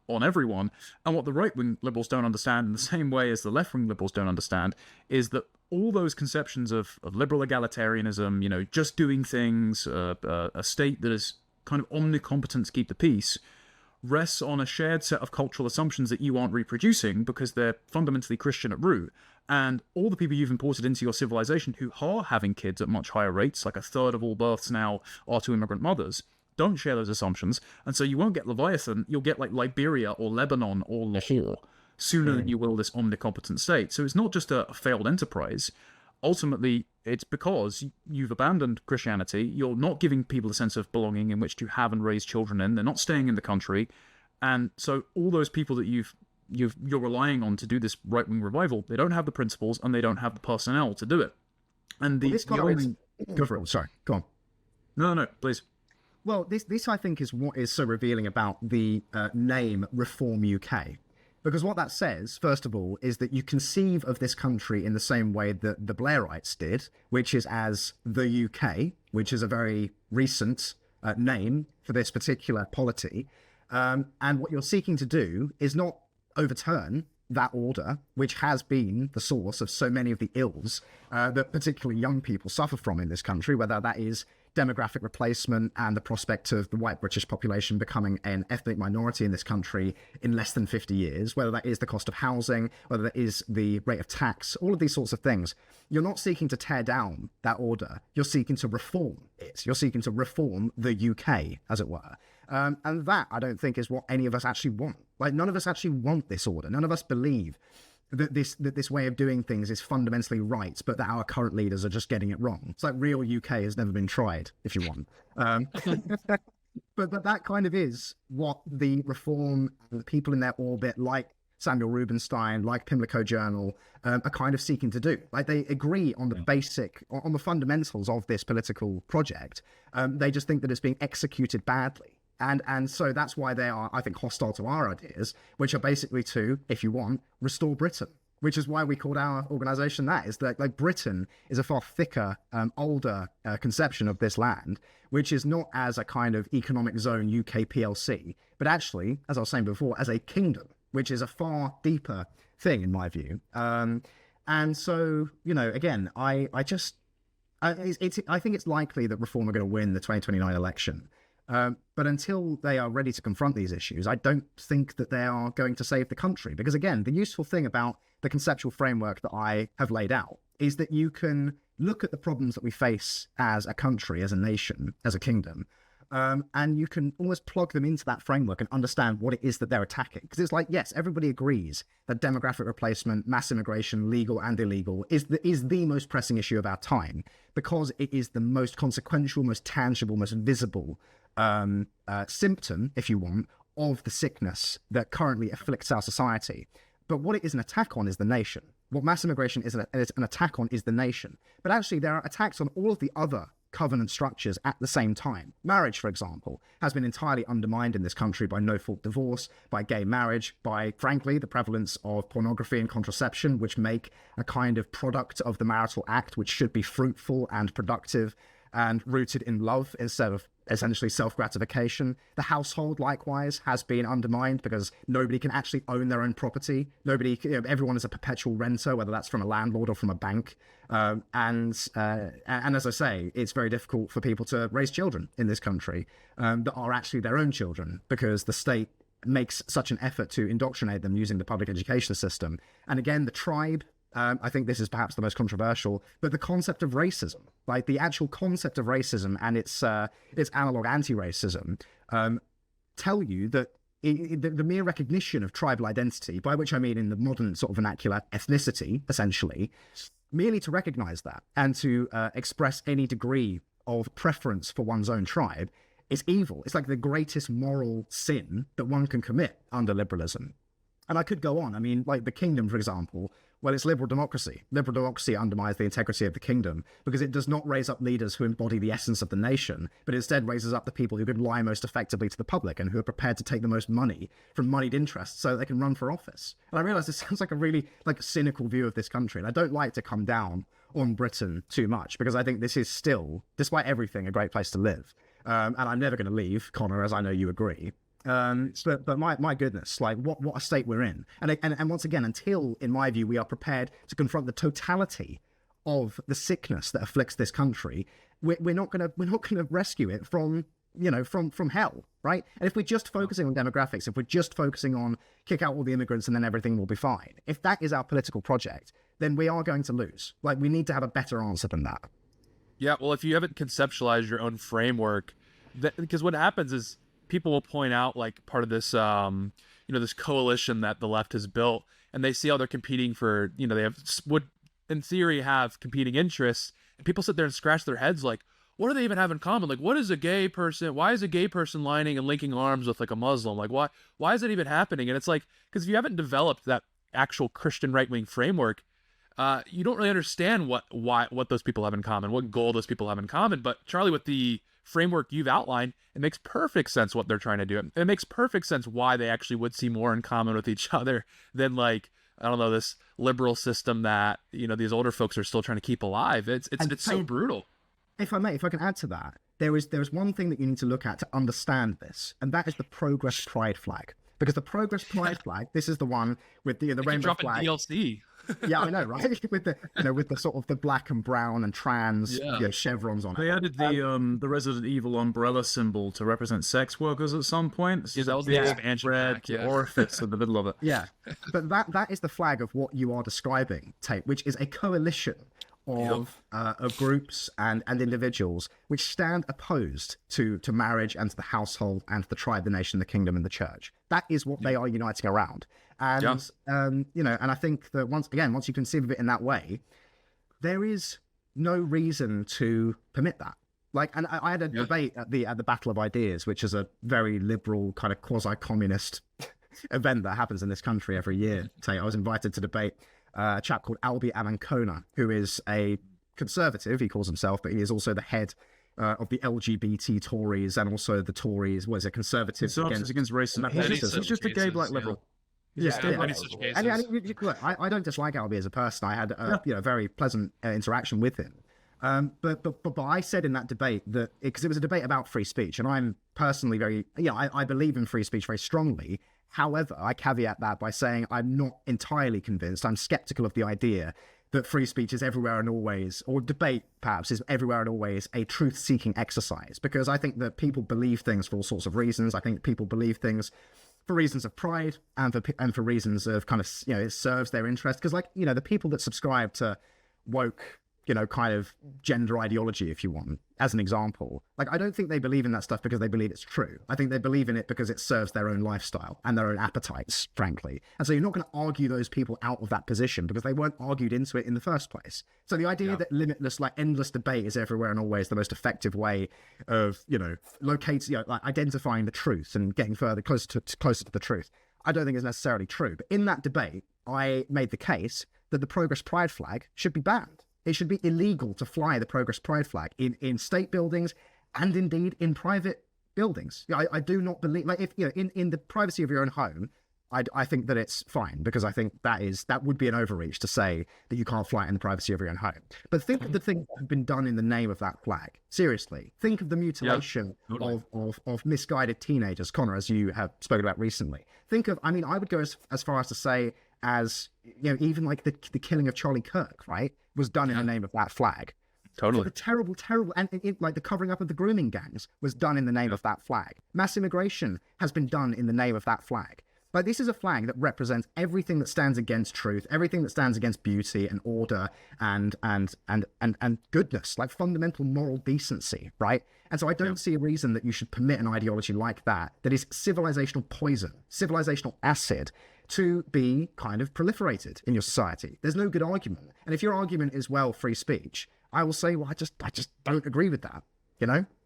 Speaker 2: on everyone. And what the right-wing liberals don't understand, in the same way as the left-wing liberals don't understand, is that all those conceptions of liberal egalitarianism, just doing things, a state that is kind of omnicompetent to keep the peace, rests on a shared set of cultural assumptions that you aren't reproducing because they're fundamentally Christian at root. And all the people you've imported into your civilization who are having kids at much higher rates, like 1/3 of all births now are to immigrant mothers, don't share those assumptions. And so you won't get Leviathan, you'll get like Liberia or Lebanon or Lahore sooner than you will this omnicompetent state. So it's not just a failed enterprise. Ultimately, it's because you've abandoned Christianity. You're not giving people a sense of belonging in which to have and raise children in. They're not staying in the country. And so all those people that you're relying on to do this right-wing revival, they don't have the principles and they don't have the personnel to do it. And
Speaker 3: Well, this kind of go for it. Sorry, go on.
Speaker 2: No, please.
Speaker 3: Well, this I think is what is so revealing about the name Reform UK. Because what that says, first of all, is that you conceive of this country in the same way that the Blairites did, which is as the UK, which is a very recent name for this particular polity. And what you're seeking to do is not overturn that order, which has been the source of so many of the ills that particularly young people suffer from in this country, whether that is demographic replacement and the prospect of the white British population becoming an ethnic minority in this country in less than 50 years, whether that is the cost of housing, whether that is the rate of tax, all of these sorts of things. You're not seeking to tear down that order. You're seeking to reform it. You're seeking to reform the UK, as it were. And that, I don't think, is what any of us actually want. Like, none of us actually want this order. None of us believe that this way of doing things is fundamentally right, but that our current leaders are just getting it wrong. It's like real UK has never been tried, if you want. But that kind of is what the reform and the people in their orbit, like Samuel Rubinstein, like Pimlico Journal, are kind of seeking to do. Like, they agree on the basic, on the fundamentals of this political project. They just think that it's being executed badly. And so that's why they are, I think, hostile to our ideas, which are basically to, if you want, restore Britain, which is why we called our organisation that. Is that, like, Britain is a far thicker, older conception of this land, which is not as a kind of economic zone UK PLC, but actually, as I was saying before, as a kingdom, which is a far deeper thing in my view. And so, you know, again, I think it's likely that Reform are going to win the 2029 election. But until they are ready to confront these issues, I don't think that they are going to save the country. Because again, the useful thing about the conceptual framework that I have laid out is that you can look at the problems that we face as a country, as a nation, as a kingdom, and you can almost plug them into that framework and understand what it is that they're attacking. Because it's like, yes, everybody agrees that demographic replacement, mass immigration, legal and illegal, is the most pressing issue of our time, because it is the most consequential, most tangible, most visible symptom, if you want, of the sickness that currently afflicts our society. But what it is an attack on is the nation. What mass immigration is an attack on is the nation. But actually, there are attacks on all of the other covenant structures at the same time. Marriage, for example, has been entirely undermined in this country by no-fault divorce, by gay marriage, by, frankly, the prevalence of pornography and contraception, which make a kind of product of the marital act which should be fruitful and productive and rooted in love instead of essentially self-gratification. The household, likewise, has been undermined because nobody can actually own their own property. Everyone is a perpetual renter, whether that's from a landlord or from a bank. And as I say, it's very difficult for people to raise children in this country that are actually their own children, because the state makes such an effort to indoctrinate them using the public education system. And again, the tribe, I think this is perhaps the most controversial, but the concept of racism, like the actual concept of racism and its analog anti-racism, tell you that the mere recognition of tribal identity, by which I mean in the modern sort of vernacular ethnicity, essentially, merely to recognize that and to express any degree of preference for one's own tribe is evil. It's like the greatest moral sin that one can commit under liberalism. And I could go on. I mean, like the kingdom, for example, well, it's liberal democracy. Liberal democracy undermines the integrity of the kingdom because it does not raise up leaders who embody the essence of the nation, but instead raises up the people who could lie most effectively to the public and who are prepared to take the most money from moneyed interests so that they can run for office. And I realise this sounds like a really cynical view of this country, and I don't like to come down on Britain too much because I think this is still, despite everything, a great place to live. And I'm never going to leave, Connor, as I know you agree. But my goodness, like what a state we're in. And once again, until, in my view, we are prepared to confront the totality of the sickness that afflicts this country, we're not gonna rescue it from hell, right? And if we're just focusing on demographics, if we're just focusing on kick out all the immigrants and then everything will be fine, if that is our political project, then we are going to lose. Like, we need to have a better answer than that.
Speaker 1: Yeah, well, if you haven't conceptualized your own framework, because what happens is people will point out like part of this, this coalition that the left has built, and they see how they're competing would in theory have competing interests, and people sit there and scratch their heads like, what do they even have in common? Like, what is a gay person? Why is a gay person lining and linking arms with like a Muslim? Like, why is that even happening? And it's like, because if you haven't developed that actual Christian right-wing framework, you don't really understand what those people have in common, what goal those people have in common. But Charlie, with the framework you've outlined, it makes perfect sense what they're trying to do. It makes perfect sense why they actually would see more in common with each other than, like, I don't know, this liberal system that, you know, these older folks are still trying to keep alive. It's so brutal.
Speaker 3: If I can add to that, there is one thing that you need to look at to understand this, and that is the Progress Pride flag. Because the Progress Pride flag, this is the one with the rainbow flag.
Speaker 1: DLC.
Speaker 3: Yeah, I know, right? With the sort of the black and brown and trans chevrons on it.
Speaker 2: They added the Resident Evil umbrella symbol to represent sex workers at some point.
Speaker 1: Yeah, that was the expansion pack,
Speaker 2: orifice in the middle of it.
Speaker 3: Yeah, but that is the flag of what you are describing, Tate, which is a coalition of groups and individuals which stand opposed to marriage and to the household and to the tribe, the nation, the kingdom, and the church. That is what they are uniting around. And and I think that once you conceive of it in that way, there is no reason to permit that. Like, and I had a debate at the Battle of Ideas, which is a very liberal kind of quasi-communist event that happens in this country every year. I was invited to debate a chap called Albi Amankona, who is a conservative, he calls himself, but he is also the head of the LGBT Tories and also the Tories, was a conservative
Speaker 2: against racism. He's just a gay black liberal.
Speaker 3: Look, I don't dislike Albi as a person. I had a very pleasant interaction with him. But I said in that debate that, because it was a debate about free speech, and I'm personally I believe in free speech very strongly. However, I caveat that by saying I'm not entirely convinced. I'm skeptical of the idea that free speech is everywhere and always, or debate perhaps is everywhere and always, a truth-seeking exercise. Because I think that people believe things for all sorts of reasons. I think people believe things for reasons of pride and for reasons of kind of, it serves their interest. Because, like, the people that subscribe to woke, kind of gender ideology, if you want, as an example, like, I don't think they believe in that stuff because they believe it's true. I think they believe in it because it serves their own lifestyle and their own appetites, frankly. And so you're not going to argue those people out of that position because they weren't argued into it in the first place. So the idea that limitless, like, endless debate is everywhere and always the most effective way of, locating, like, identifying the truth and getting closer to the truth, I don't think is necessarily true. But in that debate, I made the case that the Progress Pride flag should be banned. It should be illegal to fly the Progress Pride flag in state buildings and indeed in private buildings. I do not believe, like, if in the privacy of your own home, I think that it's fine, because I think that would be an overreach to say that you can't fly it in the privacy of your own home. But think of the things that have been done in the name of that flag. Seriously, think of the mutilation of misguided teenagers, Connor, as you have spoken about recently. Think of, I would go as far as to say, as even like the killing of Charlie Kirk, right, was done in the name of that flag.
Speaker 1: Totally.
Speaker 3: The terrible, and like the covering up of the grooming gangs was done in the name of that flag. Mass immigration has been done in the name of that flag. Like, this is a flag that represents everything that stands against truth, everything that stands against beauty and order and goodness, like fundamental moral decency, right? And so I don't see a reason that you should permit an ideology like that is civilizational poison, civilizational acid, to be kind of proliferated in your society. There's no good argument. And if your argument is, well, free speech, I will say, well, I just don't agree with that,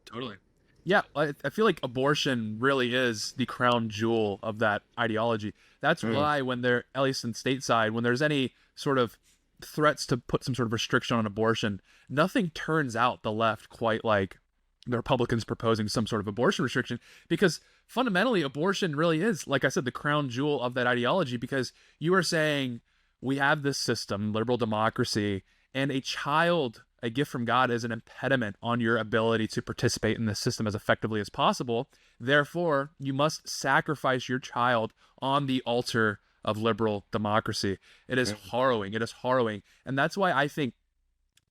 Speaker 1: Totally. Yeah, I feel like abortion really is the crown jewel of that ideology. That's why when there, at least in stateside, when there's any sort of threats to put some sort of restriction on abortion, nothing turns out the left quite like the Republicans proposing some sort of abortion restriction, because fundamentally abortion really is, like I said, the crown jewel of that ideology, because you are saying we have this system, liberal democracy, and a child, a gift from God, is an impediment on your ability to participate in the system as effectively as possible. Therefore, you must sacrifice your child on the altar of liberal democracy. It is harrowing. It is harrowing. And that's why I think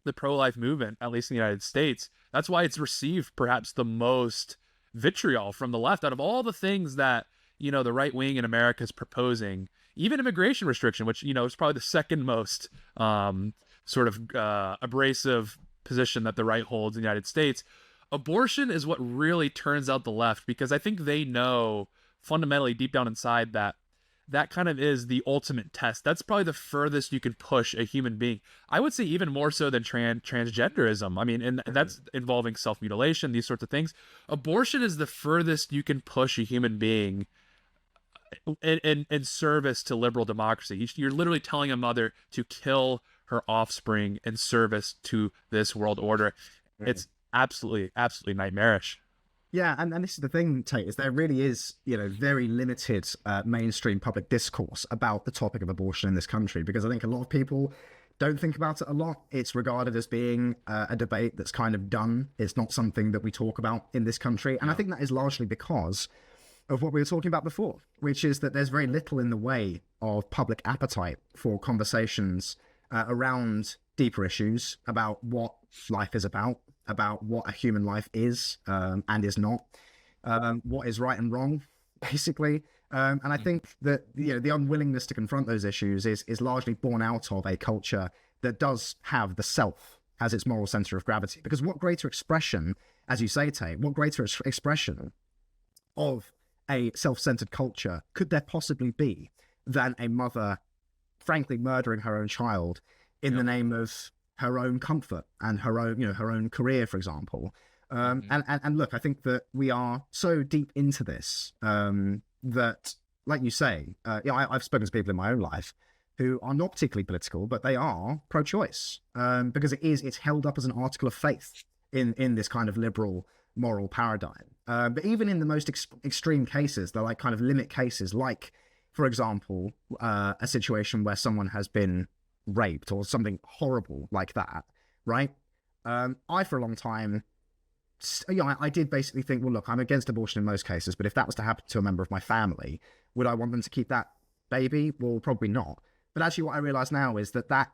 Speaker 1: the pro-life movement, at least in the United States, that's why it's received perhaps the most vitriol from the left out of all the things that, the right wing in America is proposing. Even immigration restriction, which, is probably the second most sort of abrasive position that the right holds in the United States. Abortion is what really turns out the left, because I think they know fundamentally deep down inside that that kind of is the ultimate test. That's probably the furthest you can push a human being. I would say even more so than transgenderism. I mean, and that's involving self-mutilation, these sorts of things. Abortion is the furthest you can push a human being in service to liberal democracy. You're literally telling a mother to kill her offspring in service to this world order. It's absolutely nightmarish.
Speaker 3: Yeah, and this is the thing, Tate, is there really is, very limited mainstream public discourse about the topic of abortion in this country, because I think a lot of people don't think about it a lot. It's regarded as being a debate that's kind of done. It's not something that we talk about in this country. And I think that is largely because of what we were talking about before, which is that there's very little in the way of public appetite for conversations around deeper issues about what life is about what a human life is and is not, what is right and wrong, basically. And I think that the unwillingness to confront those issues is largely born out of a culture that does have the self as its moral center of gravity. Because what greater expression, as you say, Tate, what greater expression of a self-centered culture could there possibly be than a mother, frankly, murdering her own child in the name of her own comfort and her own career, for example. And look, I think that we are so deep into this that, like you say, I've spoken to people in my own life who are not particularly political, but they are pro-choice because it's held up as an article of faith in this kind of liberal moral paradigm. But even in the most extreme cases, they're like kind of limit cases, like, for example, a situation where someone has been raped or something horrible like that, right? I, for a long time, I did basically think, well, look, I'm against abortion in most cases, but if that was to happen to a member of my family, would I want them to keep that baby? Well, probably not. But actually what I realize now is that,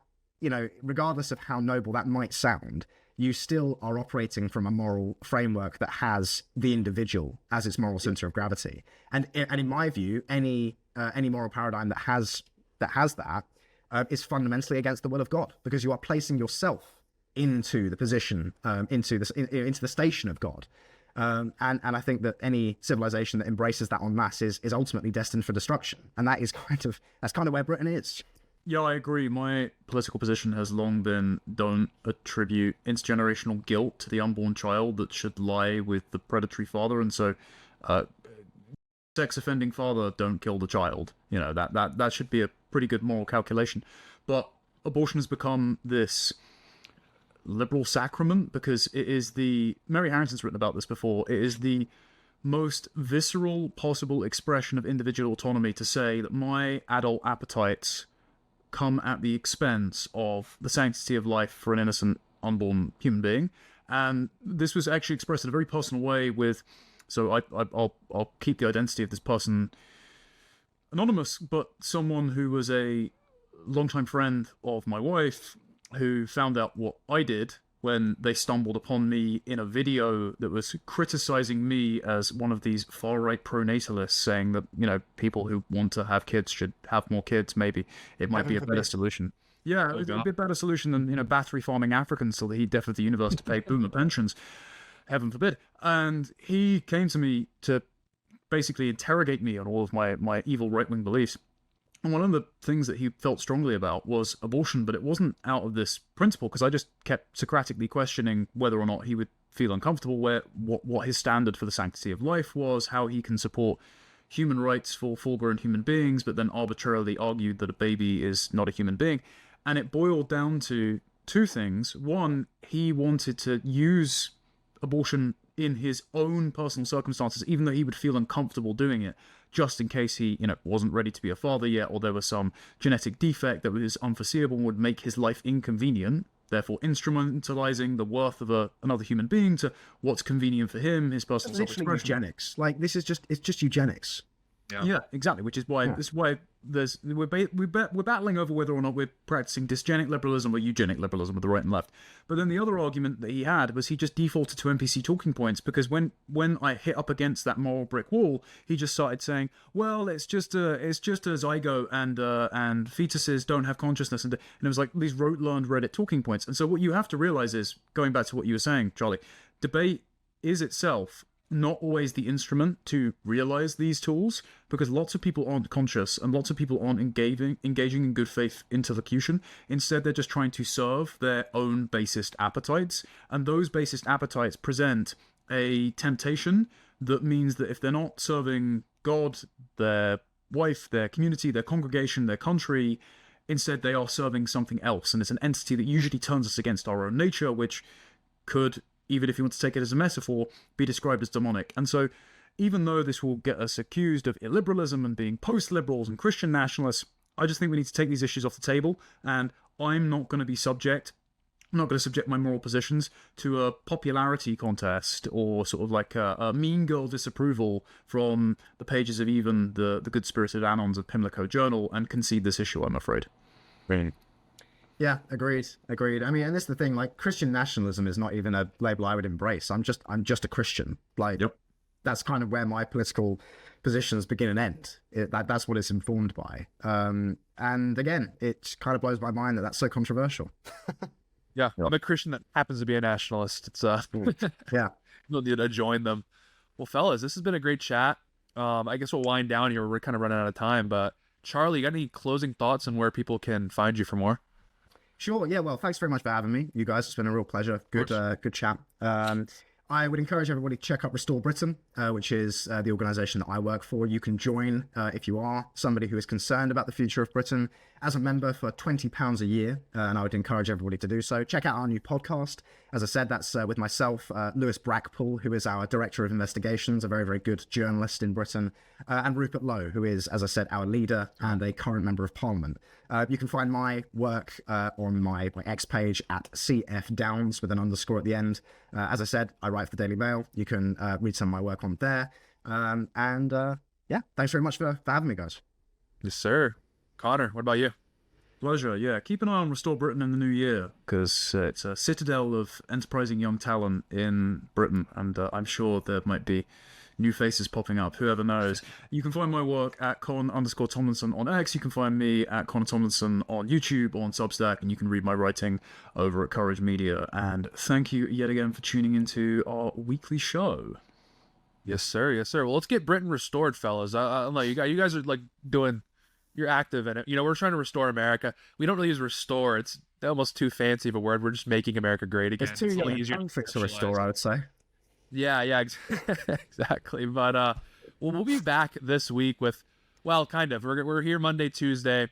Speaker 3: regardless of how noble that might sound, you still are operating from a moral framework that has the individual as its moral center of gravity. And in my view, any moral paradigm that has that is fundamentally against the will of God, because you are placing yourself into the position, into the station of God. And I think that any civilization that embraces that en masse is ultimately destined for destruction. And that's kind of where Britain is.
Speaker 2: Yeah, I agree. My political position has long been don't attribute intergenerational guilt to the unborn child that should lie with the predatory father. And so sex-offending father, don't kill the child. That should be a pretty good moral calculation. But abortion has become this liberal sacrament because it is Mary Harrington's written about this before, it is the most visceral possible expression of individual autonomy to say that my adult appetites come at the expense of the sanctity of life for an innocent unborn human being. And this was actually expressed in a very personal way with, so I'll keep the identity of this person anonymous, but someone who was a longtime friend of my wife who found out what I did when they stumbled upon me in a video that was criticizing me as one of these far-right pronatalists, saying that, people who want to have kids should have more kids. Maybe it might be a better solution. Yeah, it would be a better solution than, battery farming Africans so that he'd death of the universe to pay boomer pensions. Heaven forbid. And he came to me to basically interrogate me on all of my evil right-wing beliefs. And one of the things that he felt strongly about was abortion, but it wasn't out of this principle, because I just kept Socratically questioning whether or not he would feel uncomfortable, what his standard for the sanctity of life was, how he can support human rights for full-grown human beings, but then arbitrarily argued that a baby is not a human being. And it boiled down to two things. One, he wanted to use abortion in his own personal circumstances, even though he would feel uncomfortable doing it, just in case he, wasn't ready to be a father yet, or there was some genetic defect that was unforeseeable and would make his life inconvenient, therefore instrumentalizing the worth of another human being to what's convenient for him, his personal self-expression.
Speaker 3: Literally eugenics. Like, it's just eugenics.
Speaker 2: Yeah, exactly. Which is why we're battling over whether or not we're practicing dysgenic liberalism or eugenic liberalism with the right and left. But then the other argument that he had was he just defaulted to NPC talking points, because when I hit up against that moral brick wall, he just started saying, "Well, it's just a zygote and fetuses don't have consciousness," and it was like these rote-learned Reddit talking points. And so what you have to realize is, going back to what you were saying, Charlie, debate is itself not always the instrument to realize these tools, because lots of people aren't conscious and lots of people aren't engaging in good faith interlocution. Instead, they're just trying to serve their own basest appetites, and those basest appetites present a temptation that means that if they're not serving God, their wife, their community, their congregation, their country, instead they are serving something else, and it's an entity that usually turns us against our own nature, which could, even if you want to take it as a metaphor, be described as demonic. And so, even though this will get us accused of illiberalism and being post-liberals and Christian nationalists, I just think we need to take these issues off the table, and I'm not going to subject my moral positions to a popularity contest or sort of like a mean girl disapproval from the pages of even the good-spirited Anons of Pimlico Journal and concede this issue, I'm afraid.
Speaker 1: Right.
Speaker 3: Yeah, agreed. I mean, and this is the thing, like, Christian nationalism is not even a label I would embrace. I'm just a Christian. Like,
Speaker 2: Yep.
Speaker 3: That's kind of where my political positions begin and end. That's what it's informed by. And again, it kind of blows my mind that that's so controversial.
Speaker 1: Yeah, I'm a Christian that happens to be a nationalist. It's
Speaker 3: Yeah.
Speaker 1: you don't need to join them. Well, fellas, this has been a great chat. I guess we'll wind down here. We're kind of running out of time, but Charlie, you got any closing thoughts on where people can find you for more?
Speaker 3: Sure. Yeah. Well, thanks very much for having me, you guys. It's been a real pleasure. Good chat. I would encourage everybody to check out Restore Britain, which is the organisation that I work for. You can join if you are somebody who is concerned about the future of Britain as a member for £20 a year, and I would encourage everybody to do so. Check out our new podcast. As I said, that's with myself, Lewis Brackpool, who is our Director of Investigations, a very, very good journalist in Britain, and Rupert Lowe, who is, as I said, our leader and a current Member of Parliament. You can find my work on my X page at CF Downs with an underscore at the end. As I said, I write for the Daily Mail. You can read some of my work on there. Yeah, thanks very much for having me, guys.
Speaker 1: Yes, sir. Connor, what about you?
Speaker 2: Pleasure, yeah. Keep an eye on Restore Britain in the new year, because it's a citadel of enterprising young talent in Britain, and I'm sure there might be new faces popping up, whoever knows. You can find my work at Con_Tomlinson on X. You can find me at Connor Tomlinson on YouTube, on Substack, and you can read my writing over at Courage Media. And thank you yet again for tuning into our weekly show.
Speaker 1: Yes, sir. Yes, sir. Well, let's get Britain restored, fellas. I don't know. You guys are like doing. You're active in it. You know, we're trying to restore America. We don't really use restore. It's almost too fancy of a word. We're just making America great again.
Speaker 3: It's too young to restore, I would say.
Speaker 1: Yeah, exactly. But we'll be back this week with, well, kind of. We're here Monday, Tuesday.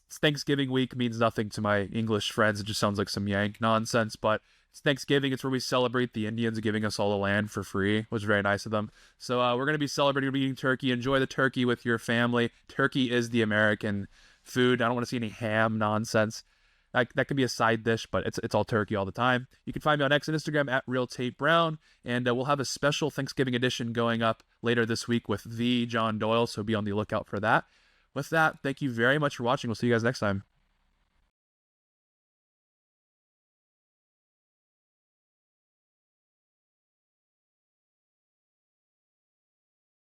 Speaker 1: It's Thanksgiving week. Means nothing to my English friends. It just sounds like some Yank nonsense. But it's Thanksgiving. It's where we celebrate the Indians giving us all the land for free. It was very nice of them. So we're going to be celebrating. We're eating turkey. Enjoy the turkey with your family. Turkey is the American food. I don't want to see any ham nonsense. That could be a side dish, but it's all turkey all the time. You can find me on X and Instagram at Real Tate Brown, and we'll have a special Thanksgiving edition going up later this week with the John Doyle, so be on the lookout for that. With that, thank you very much for watching. We'll see you guys next time.